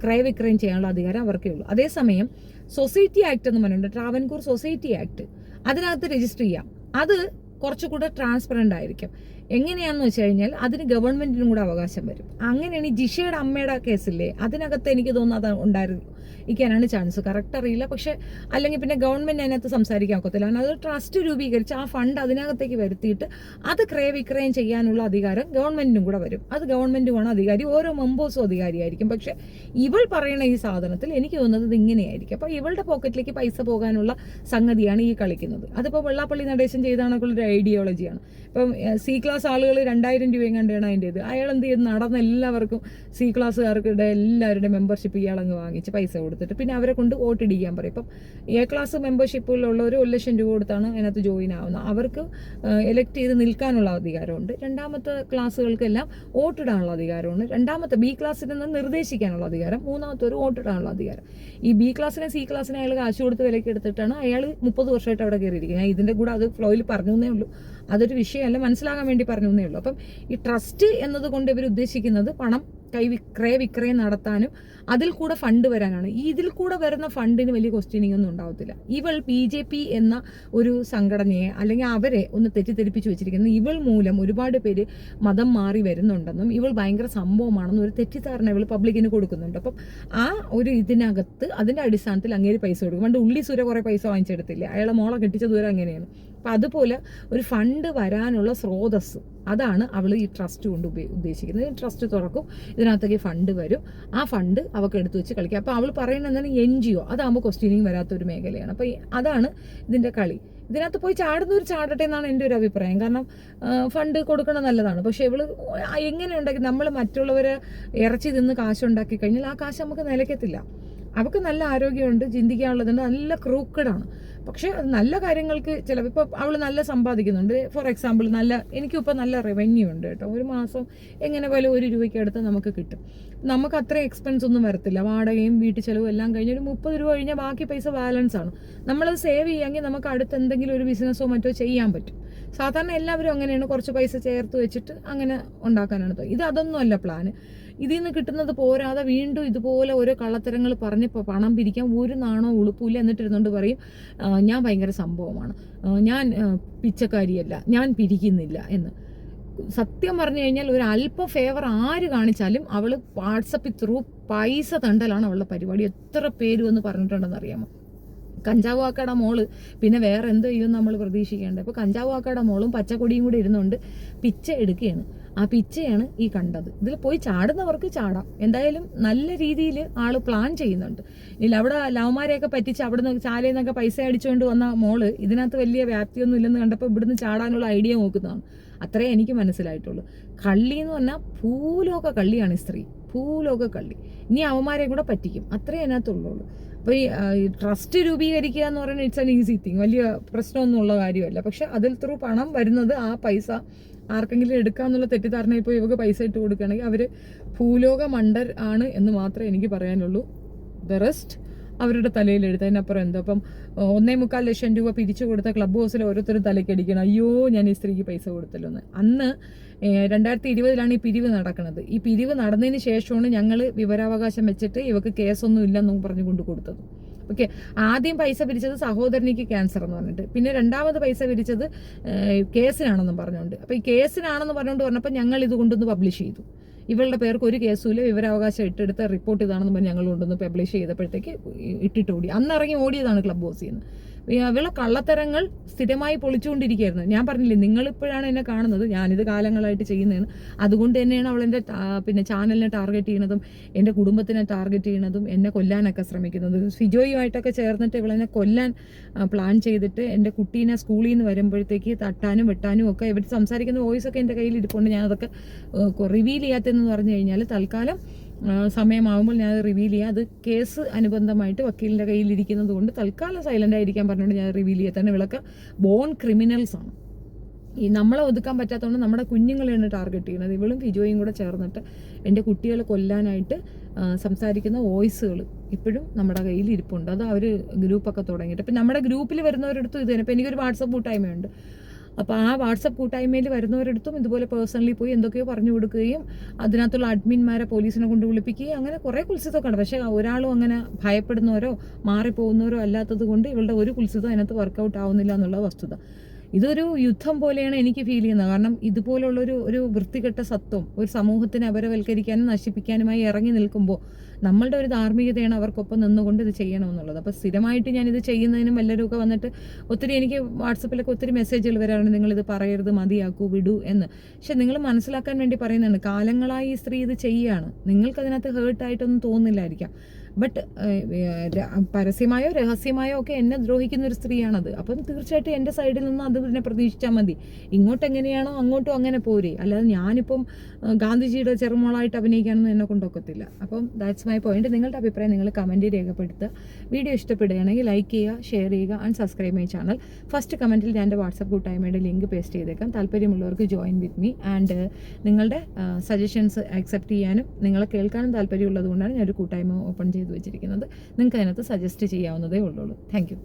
Speaker 1: ക്രയവിക്രയം ചെയ്യാനുള്ള അധികാരം അവർക്കേ ഉള്ളൂ. അതേസമയം സൊസൈറ്റി ആക്ട് എന്ന് പറയുന്നുണ്ട്, ട്രാവൻകൂർ സൊസൈറ്റി ആക്ട്, അതിനകത്ത് രജിസ്റ്റർ ചെയ്യാം. അത് കുറച്ചുകൂടെ ട്രാൻസ്പെറന്റ് ആയിരിക്കും. എങ്ങനെയാണെന്ന് വെച്ച് കഴിഞ്ഞാൽ അതിന് ഗവൺമെന്റിനും കൂടെ അവകാശം വരും. അങ്ങനെയാണ് ഈ ജിഷയുടെ അമ്മയുടെ കേസില്ലേ, അതിനകത്ത് എനിക്ക് തോന്നുന്നത് ഇരിക്കാനാണ് ചാൻസ്. കറക്റ്റ് അറിയില്ല, പക്ഷെ അല്ലെങ്കിൽ പിന്നെ ഗവൺമെന്റ് അതിനകത്ത് സംസാരിക്കാൻ ഒക്കത്തില്ല. അത് ട്രസ്റ്റ് രൂപീകരിച്ച് ആ ഫണ്ട് അതിനകത്തേക്ക് വരുത്തിയിട്ട് അത് ക്രയവിക്രയം ചെയ്യാനുള്ള അധികാരം ഗവൺമെന്റിനും കൂടെ വരും. അത് ഗവൺമെന്റുമാണ് അധികാരി, ഓരോ മെമ്പേഴ്സും അധികാരിയായിരിക്കും. പക്ഷെ ഇവൾ പറയുന്ന ഈ സാധനത്തിൽ എനിക്ക് തോന്നുന്നത് ഇത് ഇങ്ങനെയായിരിക്കും. അപ്പോൾ ഇവളുടെ പോക്കറ്റിലേക്ക് പൈസ പോകാനുള്ള സംഗതിയാണ് ഈ കളിക്കുന്നത്. അതിപ്പോൾ വെള്ളാപ്പള്ളി നടേശൻ ചെയ്താണെന്നുള്ളൊരു ഐഡിയോളജിയാണ്. ഇപ്പം C ക്ലാസ് ആളുകൾ 2,000 രൂപയും കണ്ടാണ് അതിൻ്റെ ഇത്. അയാൾ എന്ത് ചെയ്ത് നടന്ന എല്ലാവർക്കും C ക്ലാസ്സുകാർക്കിടെ എല്ലാവരുടെ മെമ്പർഷിപ്പ് ഇയാളങ്ങ് വാങ്ങിച്ച് പൈസ കൊടുത്തിട്ട് പിന്നെ അവരെ കൊണ്ട് വോട്ടിടിക്കാൻ പറയും. ഇപ്പം A ക്ലാസ് മെമ്പർഷിപ്പിലുള്ളവർ 1 ലക്ഷം രൂപ കൊടുത്താണ് അതിനകത്ത് ജോയിൻ ആവുന്നത്. അവർക്ക് എലക്ട് ചെയ്ത് നിൽക്കാനുള്ള അധികാരമുണ്ട്. 2ാമത്തെ ക്ലാസ്സുകൾക്കെല്ലാം വോട്ടിടാനുള്ള അധികാരമുണ്ട്. 2ാമത്തെ B ക്ലാസ്സിൽ നിന്ന് നിർദ്ദേശിക്കാനുള്ള അധികാരം, 3ാമത്തെ ഒരു വോട്ടിടാനുള്ള അധികാരം. ഈ B ക്ലാസ്സിനെ C ക്ലാസ്സിനെ അയാൾ കാശ് കൊടുത്ത് വിലക്ക് എടുത്തിട്ടാണ് അയാൾ 30 വർഷമായിട്ട് അവിടെ കയറിയിരിക്കുന്നത്. ഞാൻ ഇതിൻ്റെ കൂടെ അത് ഫ്ലോയിൽ പറഞ്ഞേ ഉള്ളൂ, അതൊരു വിഷയമല്ല, മനസ്സിലാകാൻ വേണ്ടി പറഞ്ഞേ ഉള്ളൂ. അപ്പം ഈ ട്രസ്റ്റ് എന്നതുകൊണ്ട് ഇവർ ഉദ്ദേശിക്കുന്നത് പണം ക്രയവിക്രയം നടത്താനും അതിൽ കൂടെ ഫണ്ട് വരാനാണ്. ഇതിൽ കൂടെ വരുന്ന ഫണ്ടിന് വലിയ ക്വസ്റ്റ്യനിങ് ഒന്നും ഉണ്ടാവത്തില്ല. ഇവൾ BJP എന്ന ഒരു സംഘടനയെ അല്ലെങ്കിൽ അവരെ ഒന്ന് തെറ്റിദ്ധരിപ്പിച്ച് വെച്ചിരിക്കുന്നത് ഇവൾ മൂലം ഒരുപാട് പേര് മതം മാറി വരുന്നുണ്ടെന്നും ഇവൾ ഭയങ്കര സംഭവമാണെന്നും ഒരു തെറ്റിദ്ധാരണ ഇവൾ പബ്ലിക്കിന് കൊടുക്കുന്നുണ്ട്. അപ്പം ആ ഒരു ഇതിനകത്ത് അതിൻ്റെ അടിസ്ഥാനത്തിൽ അങ്ങേര് പൈസ കൊടുക്കും. പണ്ട് ഉള്ളി സുര കുറേ പൈസ വാങ്ങിച്ചെടുത്തില്ലേ, അയാളെ മോളെ കെട്ടിച്ച ദൂരം അങ്ങനെയാണ്. അപ്പം അതുപോലെ ഒരു ഫണ്ട് വരാനുള്ള സ്രോതസ്സ്, അതാണ് അവൾ ഈ ട്രസ്റ്റ് കൊണ്ട് ഉദ്ദേശിക്കുന്നത്. ട്രസ്റ്റ് തുറക്കും, ഇതിനകത്തേക്ക് ഫണ്ട് വരും, ആ ഫണ്ട് അവൾക്ക് എടുത്തു വെച്ച് കളിക്കുക. അപ്പോൾ അവൾ പറയുന്നത് എന്താണ്, NGO, അതാകുമ്പോൾ ക്വസ്റ്റ്യനിങ് വരാത്തൊരു മേഖലയാണ്. അപ്പോൾ അതാണ് ഇതിൻ്റെ കളി. ഇതിനകത്ത് പോയി ചാടുന്നവർ ചാടട്ടെ എന്നാണ് എൻ്റെ ഒരു അഭിപ്രായം. കാരണം ഫണ്ട് കൊടുക്കണം നല്ലതാണ്, പക്ഷേ ഇവള് എങ്ങനെ ഉണ്ടാക്കി, നമ്മൾ മറ്റുള്ളവരെ ഇറച്ചി തിന്ന് കാശുണ്ടാക്കി കഴിഞ്ഞാൽ ആ കാശ് നമുക്ക് നിലയ്ക്കത്തില്ല. അവൾക്ക് നല്ല ആരോഗ്യമുണ്ട്, ചിന്തിക്കാനുള്ളതുണ്ട്, നല്ല ക്രൂക്കഡാണ്. പക്ഷേ നല്ല കാര്യങ്ങൾക്ക് ചിലപ്പോൾ ഇപ്പോൾ അവൾ നല്ല സമ്പാദിക്കുന്നുണ്ട്. ഫോർ എക്സാമ്പിൾ, എനിക്കും ഇപ്പോൾ നല്ല റവന്യൂ ഉണ്ട് കേട്ടോ. ഒരു മാസം എങ്ങനെ പോലെ 1 രൂപയ്ക്ക് അടുത്ത് നമുക്ക് കിട്ടും. നമുക്ക് അത്രയും എക്സ്പെൻസ് ഒന്നും വരത്തില്ല. വാടകയും വീട്ടു ചിലവും എല്ലാം കഴിഞ്ഞ് ഒരു 30 രൂപ കഴിഞ്ഞാൽ ബാക്കി പൈസ ബാലൻസ് ആണ്. നമ്മളത് സേവ് ചെയ്യാമെങ്കിൽ നമുക്ക് അടുത്ത് എന്തെങ്കിലും ഒരു ബിസിനസ്സോ മറ്റോ ചെയ്യാൻ പറ്റും. സാധാരണ എല്ലാവരും അങ്ങനെയാണ്, കുറച്ച് പൈസ ചേർത്ത് വെച്ചിട്ട് അങ്ങനെ ഉണ്ടാക്കാനാണ്. ഇത് അതൊന്നുമല്ല പ്ലാന്. ഇതിൽ നിന്ന് കിട്ടുന്നത് പോരാതെ വീണ്ടും ഇതുപോലെ ഓരോ കള്ളത്തരങ്ങൾ പറഞ്ഞ് പണം പിരിക്കാൻ ഒരു നാണോ ഉളുപ്പില്ല. എന്നിട്ടിരുന്നുകൊണ്ട് പറയും ഞാൻ ഭയങ്കര സംഭവമാണ്, ഞാൻ പിച്ചക്കാരിയല്ല, ഞാൻ പിരിക്കുന്നില്ല എന്ന്. സത്യം പറഞ്ഞു കഴിഞ്ഞാൽ ഒരു അല്പം ഫേവർ ആര് കാണിച്ചാലും അവൾ വാട്സപ്പിൽ ത്രൂ പൈസ തണ്ടലാണ് അവളുടെ പരിപാടി. എത്ര പേര് വന്ന് പറഞ്ഞിട്ടുണ്ടെന്ന് അറിയാമോ? കഞ്ചാവ് വാക്കയുടെ മോള് പിന്നെ വേറെ എന്ത് ചെയ്യുമെന്ന് നമ്മൾ പ്രതീക്ഷിക്കേണ്ടത്. അപ്പോൾ കഞ്ചാവ് വാക്കയുടെ മോളും പച്ചക്കൊടിയും കൂടി ഇരുന്നുകൊണ്ട് പിച്ച എടുക്കുകയാണ്. ആ പിച്ചയാണ് ഈ കണ്ടത്. ഇതിൽ പോയി ചാടുന്നവർക്ക് ചാടാം. എന്തായാലും നല്ല രീതിയിൽ ആള് പ്ലാൻ ചെയ്യുന്നുണ്ട്. ഇല്ല, അവിടെ ലവന്മാരെയൊക്കെ പറ്റിച്ച് അവിടുന്ന് ചാലയിൽ നിന്നൊക്കെ പൈസ അടിച്ചുകൊണ്ട് വന്ന മോള് ഇതിനകത്ത് വലിയ വ്യാപ്തിയൊന്നും ഇല്ലെന്ന് കണ്ടപ്പോൾ ഇവിടുന്ന് ചാടാനുള്ള ഐഡിയ നോക്കുന്നതാണ്. അത്രേ എനിക്ക് മനസ്സിലായിട്ടുള്ളൂ. കള്ളി എന്ന് പറഞ്ഞാൽ ഭൂലോക കള്ളിയാണ് ഈ സ്ത്രീ, ഭൂലോക കള്ളി. ഇനി അവന്മാരെയും കൂടെ പറ്റിക്കും, അത്രേ അതിനകത്തുള്ളൂ. അപ്പോൾ ഈ ട്രസ്റ്റ് രൂപീകരിക്കുക എന്ന് പറയുന്നത് ഇറ്റ്സ് ആൻ ഈസി തിങ്, വലിയ പ്രശ്നമൊന്നുമുള്ള കാര്യമല്ല. പക്ഷെ അതിൽ ത്രൂ പണം വരുന്നത്, ആ പൈസ ആർക്കെങ്കിലും എടുക്കാമെന്നുള്ള തെറ്റിദ്ധാരണ ഇപ്പോൾ ഇവർക്ക് പൈസ ഇട്ട് കൊടുക്കുകയാണെങ്കിൽ അവർ ഭൂലോക മണ്ടർ ആണ് എന്ന് മാത്രമേ എനിക്ക് പറയാനുള്ളൂ. ദ റെസ്റ്റ് അവരുടെ തലയിൽ എടുത്ത്, അതിനപ്പുറം എന്തോ. അപ്പം 1.25 ലക്ഷം രൂപ പിരിച്ചു കൊടുത്ത ക്ലബ് ഹൗസിൽ ഓരോരുത്തരും തലയ്ക്കടിക്കണം, അയ്യോ ഞാൻ ഈ സ്ത്രീക്ക് പൈസ കൊടുത്തല്ലോ എന്ന്. അന്ന് 2020 ഈ പിരിവ് നടക്കുന്നത്. ഈ പിരിവ് നടന്നതിന് ശേഷമാണ് ഞങ്ങൾ വിവരാവകാശം വെച്ചിട്ട് ഇവർക്ക് കേസൊന്നും ഇല്ലെന്നും പറഞ്ഞു കൊണ്ട് കൊടുത്തത്. ഓക്കെ, ആദ്യം പൈസ പിരിച്ചത് സഹോദരനിക്ക് ക്യാൻസർ എന്ന് പറഞ്ഞിട്ട്, പിന്നെ രണ്ടാമത് പൈസ പിരിച്ചത് കേസിനാണെന്നും പറഞ്ഞുകൊണ്ട്. അപ്പോൾ ഈ കേസിനാണെന്ന് പറഞ്ഞുകൊണ്ട് പറഞ്ഞപ്പോൾ ഞങ്ങൾ ഇത് കൊണ്ടൊന്ന് പബ്ലിഷ് ചെയ്തു. ഇവളുടെ പേർക്ക് ഒരു കേസുമില്ല, വിവരാവകാശം ഇട്ടെടുത്ത റിപ്പോർട്ട് ഇതാണെന്ന് പറഞ്ഞ് ഞങ്ങൾ കൊണ്ടൊന്ന് പബ്ലിഷ് ചെയ്തപ്പോഴത്തേക്ക് ഇട്ടിട്ട് ഓടി. അന്നിറങ്ങി ഓടിയതാണ് ക്ലബ് ഹൗസിൽ നിന്ന്. ഇവളെ കള്ളത്തരങ്ങൾ സ്ഥിരമായി പൊളിച്ചുകൊണ്ടിരിക്കുകയായിരുന്നു. ഞാൻ പറഞ്ഞില്ലേ, നിങ്ങളിപ്പോഴാണ് എന്നെ കാണുന്നത്, ഞാനിത് കാലങ്ങളായിട്ട് ചെയ്യുന്നതാണ്. അതുകൊണ്ട് തന്നെയാണ് അവളെൻ്റെ പിന്നെ ചാനലിനെ ടാർഗറ്റ് ചെയ്യണതും എൻ്റെ കുടുംബത്തിനെ ടാർഗറ്റ് ചെയ്യണതും എന്നെ കൊല്ലാനൊക്കെ ശ്രമിക്കുന്നത്. ഫിജോയുമായിട്ടൊക്കെ ചേർന്നിട്ട് ഇവളെന്നെ കൊല്ലാൻ പ്ലാൻ ചെയ്തിട്ട് എൻ്റെ കുട്ടീനെ സ്കൂളിൽ നിന്ന് വരുമ്പോഴത്തേക്ക് തട്ടാനും വെട്ടാനും ഒക്കെ ഇവർ സംസാരിക്കുന്ന വോയിസൊക്കെ എൻ്റെ കയ്യിൽ ഇരിപ്പുണ്ട്. ഞാനതൊക്കെ റിവീൽ ചെയ്യാത്തതെന്ന് പറഞ്ഞു കഴിഞ്ഞാൽ തൽക്കാലം സമയമാകുമ്പോൾ ഞാൻ റിവീൽ ചെയ്യാം. അത് കേസ് അനുബന്ധമായിട്ട് വക്കീലിൻ്റെ കയ്യിലിരിക്കുന്നത് കൊണ്ട് തൽക്കാലം സൈലൻ്റ് ആയിരിക്കാൻ പറഞ്ഞുകൊണ്ട് ഞാൻ റിവീൽ ചെയ്യാൻ. ഇവളൊക്കെ ബോൺ ക്രിമിനൽസാണ്. ഈ നമ്മളെ ഒതുക്കാൻ പറ്റാത്തതുകൊണ്ട് നമ്മുടെ കുഞ്ഞുങ്ങളെയാണ് ടാർഗറ്റ് ചെയ്യുന്നത്. ഇവളും ഫിജോയും കൂടെ ചേർന്നിട്ട് എൻ്റെ കുട്ടികളെ കൊല്ലാനായിട്ട് സംസാരിക്കുന്ന വോയിസുകൾ ഇപ്പോഴും നമ്മുടെ കയ്യിൽ ഇരിപ്പുണ്ട്. അത് അവർ ഗ്രൂപ്പൊക്കെ തുടങ്ങിയിട്ട്, ഇപ്പം നമ്മുടെ ഗ്രൂപ്പിൽ വരുന്നവരെടുത്തും ഇത് തന്നെ. ഇപ്പം എനിക്കൊരു വാട്സപ്പ് കൂട്ടായ്മയുണ്ട്. അപ്പോൾ ആ വാട്സപ്പ് കൂട്ടായ്മയിൽ വരുന്നവരെടുത്തും ഇതുപോലെ പേഴ്സണലി പോയി എന്തൊക്കെയോ പറഞ്ഞു കൊടുക്കുകയും അതിനകത്തുള്ള അഡ്മിന്മാരെ പോലീസിനെ കൊണ്ട് വിളിപ്പിക്കുകയും അങ്ങനെ കുറേ കുൽസിതമൊക്കെ ഉണ്ട്. പക്ഷേ ഒരാളും അങ്ങനെ ഭയപ്പെടുന്നവരോ മാറിപ്പോകുന്നവരോ അല്ലാത്തത് കൊണ്ട് ഇവളുടെ ഒരു കുൽസിതം അതിനകത്ത് വർക്കൗട്ട് ആവുന്നില്ല എന്നുള്ള വസ്തുത. ഇതൊരു യുദ്ധം പോലെയാണ് എനിക്ക് ഫീൽ ചെയ്യുന്നത്. കാരണം ഇതുപോലുള്ളൊരു വൃത്തികെട്ട സത്വം ഒരു സമൂഹത്തിനെ അപരവൽക്കരിക്കാനും നശിപ്പിക്കാനുമായി ഇറങ്ങി നിൽക്കുമ്പോൾ നമ്മളുടെ ഒരു ധാർമ്മികതയാണ് അവർക്കൊപ്പം നിന്നുകൊണ്ട് ഇത് ചെയ്യണമെന്നുള്ളത്. അപ്പോൾ സ്ഥിരമായിട്ട് ഞാനിത് ചെയ്യുന്നതിനും എല്ലാവരും വന്നിട്ട് ഒത്തിരി എനിക്ക് വാട്സപ്പിലൊക്കെ ഒത്തിരി മെസ്സേജുകൾ വരാറുണ്ട്, നിങ്ങളിത് പറയരുത്, മതിയാക്കൂ, വിടൂ എന്ന്. പക്ഷെ നിങ്ങൾ മനസ്സിലാക്കാൻ വേണ്ടി പറയുന്നതാണ്, കാലങ്ങളായി ഈ സ്ത്രീ ഇത് ചെയ്യുകയാണ്. നിങ്ങൾക്കതിനകത്ത് ഹേർട്ടായിട്ടൊന്നും തോന്നുന്നില്ലായിരിക്കാം. ബട്ട് പരസ്യമായോ രഹസ്യമായോ ഒക്കെ എന്നെ ദ്രോഹിക്കുന്ന ഒരു സ്ത്രീയാണത്. അപ്പം തീർച്ചയായിട്ടും എൻ്റെ സൈഡിൽ നിന്ന് അത് പിന്നെ പ്രതീക്ഷിച്ചാൽ മതി. ഇങ്ങോട്ട് എങ്ങനെയാണോ അങ്ങോട്ടും അങ്ങനെ പോരെ. അല്ലാതെ ഞാനിപ്പം ഗാന്ധിജിയുടെ ചെറുമോളായിട്ട് അഭിനയിക്കാനൊന്നും എന്നെ കൊണ്ടൊക്കത്തില്ല. അപ്പം ദാറ്റ്സ് മൈ പോയിന്റ്. നിങ്ങളുടെ അഭിപ്രായം നിങ്ങൾ കമൻറ്റിൽ രേഖപ്പെടുത്തുക. വീഡിയോ ഇഷ്ടപ്പെടുകയാണെങ്കിൽ ലൈക്ക് ചെയ്യുക, ഷെയർ ചെയ്യുക and subscribe my channel. First കമൻറ്റിൽ ഞാൻ എൻ്റെ വാട്സപ്പ് കൂട്ടായ്മയുടെ ലിങ്ക് പേസ്റ്റ് ചെയ്തേക്കാം. താല്പര്യമുള്ളവർക്ക് ജോയിൻ വിത്ത് മീ. ആൻഡ് നിങ്ങളുടെ സജഷൻസ് ആക്സെപ്റ്റ് ചെയ്യാനും നിങ്ങളെ കേൾക്കാനും താല്പര്യമുള്ളത് കൊണ്ടാണ് ഞാനൊരു കൂട്ടായ്മ ഓപ്പൺ ചെയ്ത് വെച്ചിരിക്കുന്നത്. നിങ്ങൾക്ക് അതിനകത്ത് സജസ്റ്റ് ചെയ്യാവുന്നതേ ഉള്ളൂ. Thank you.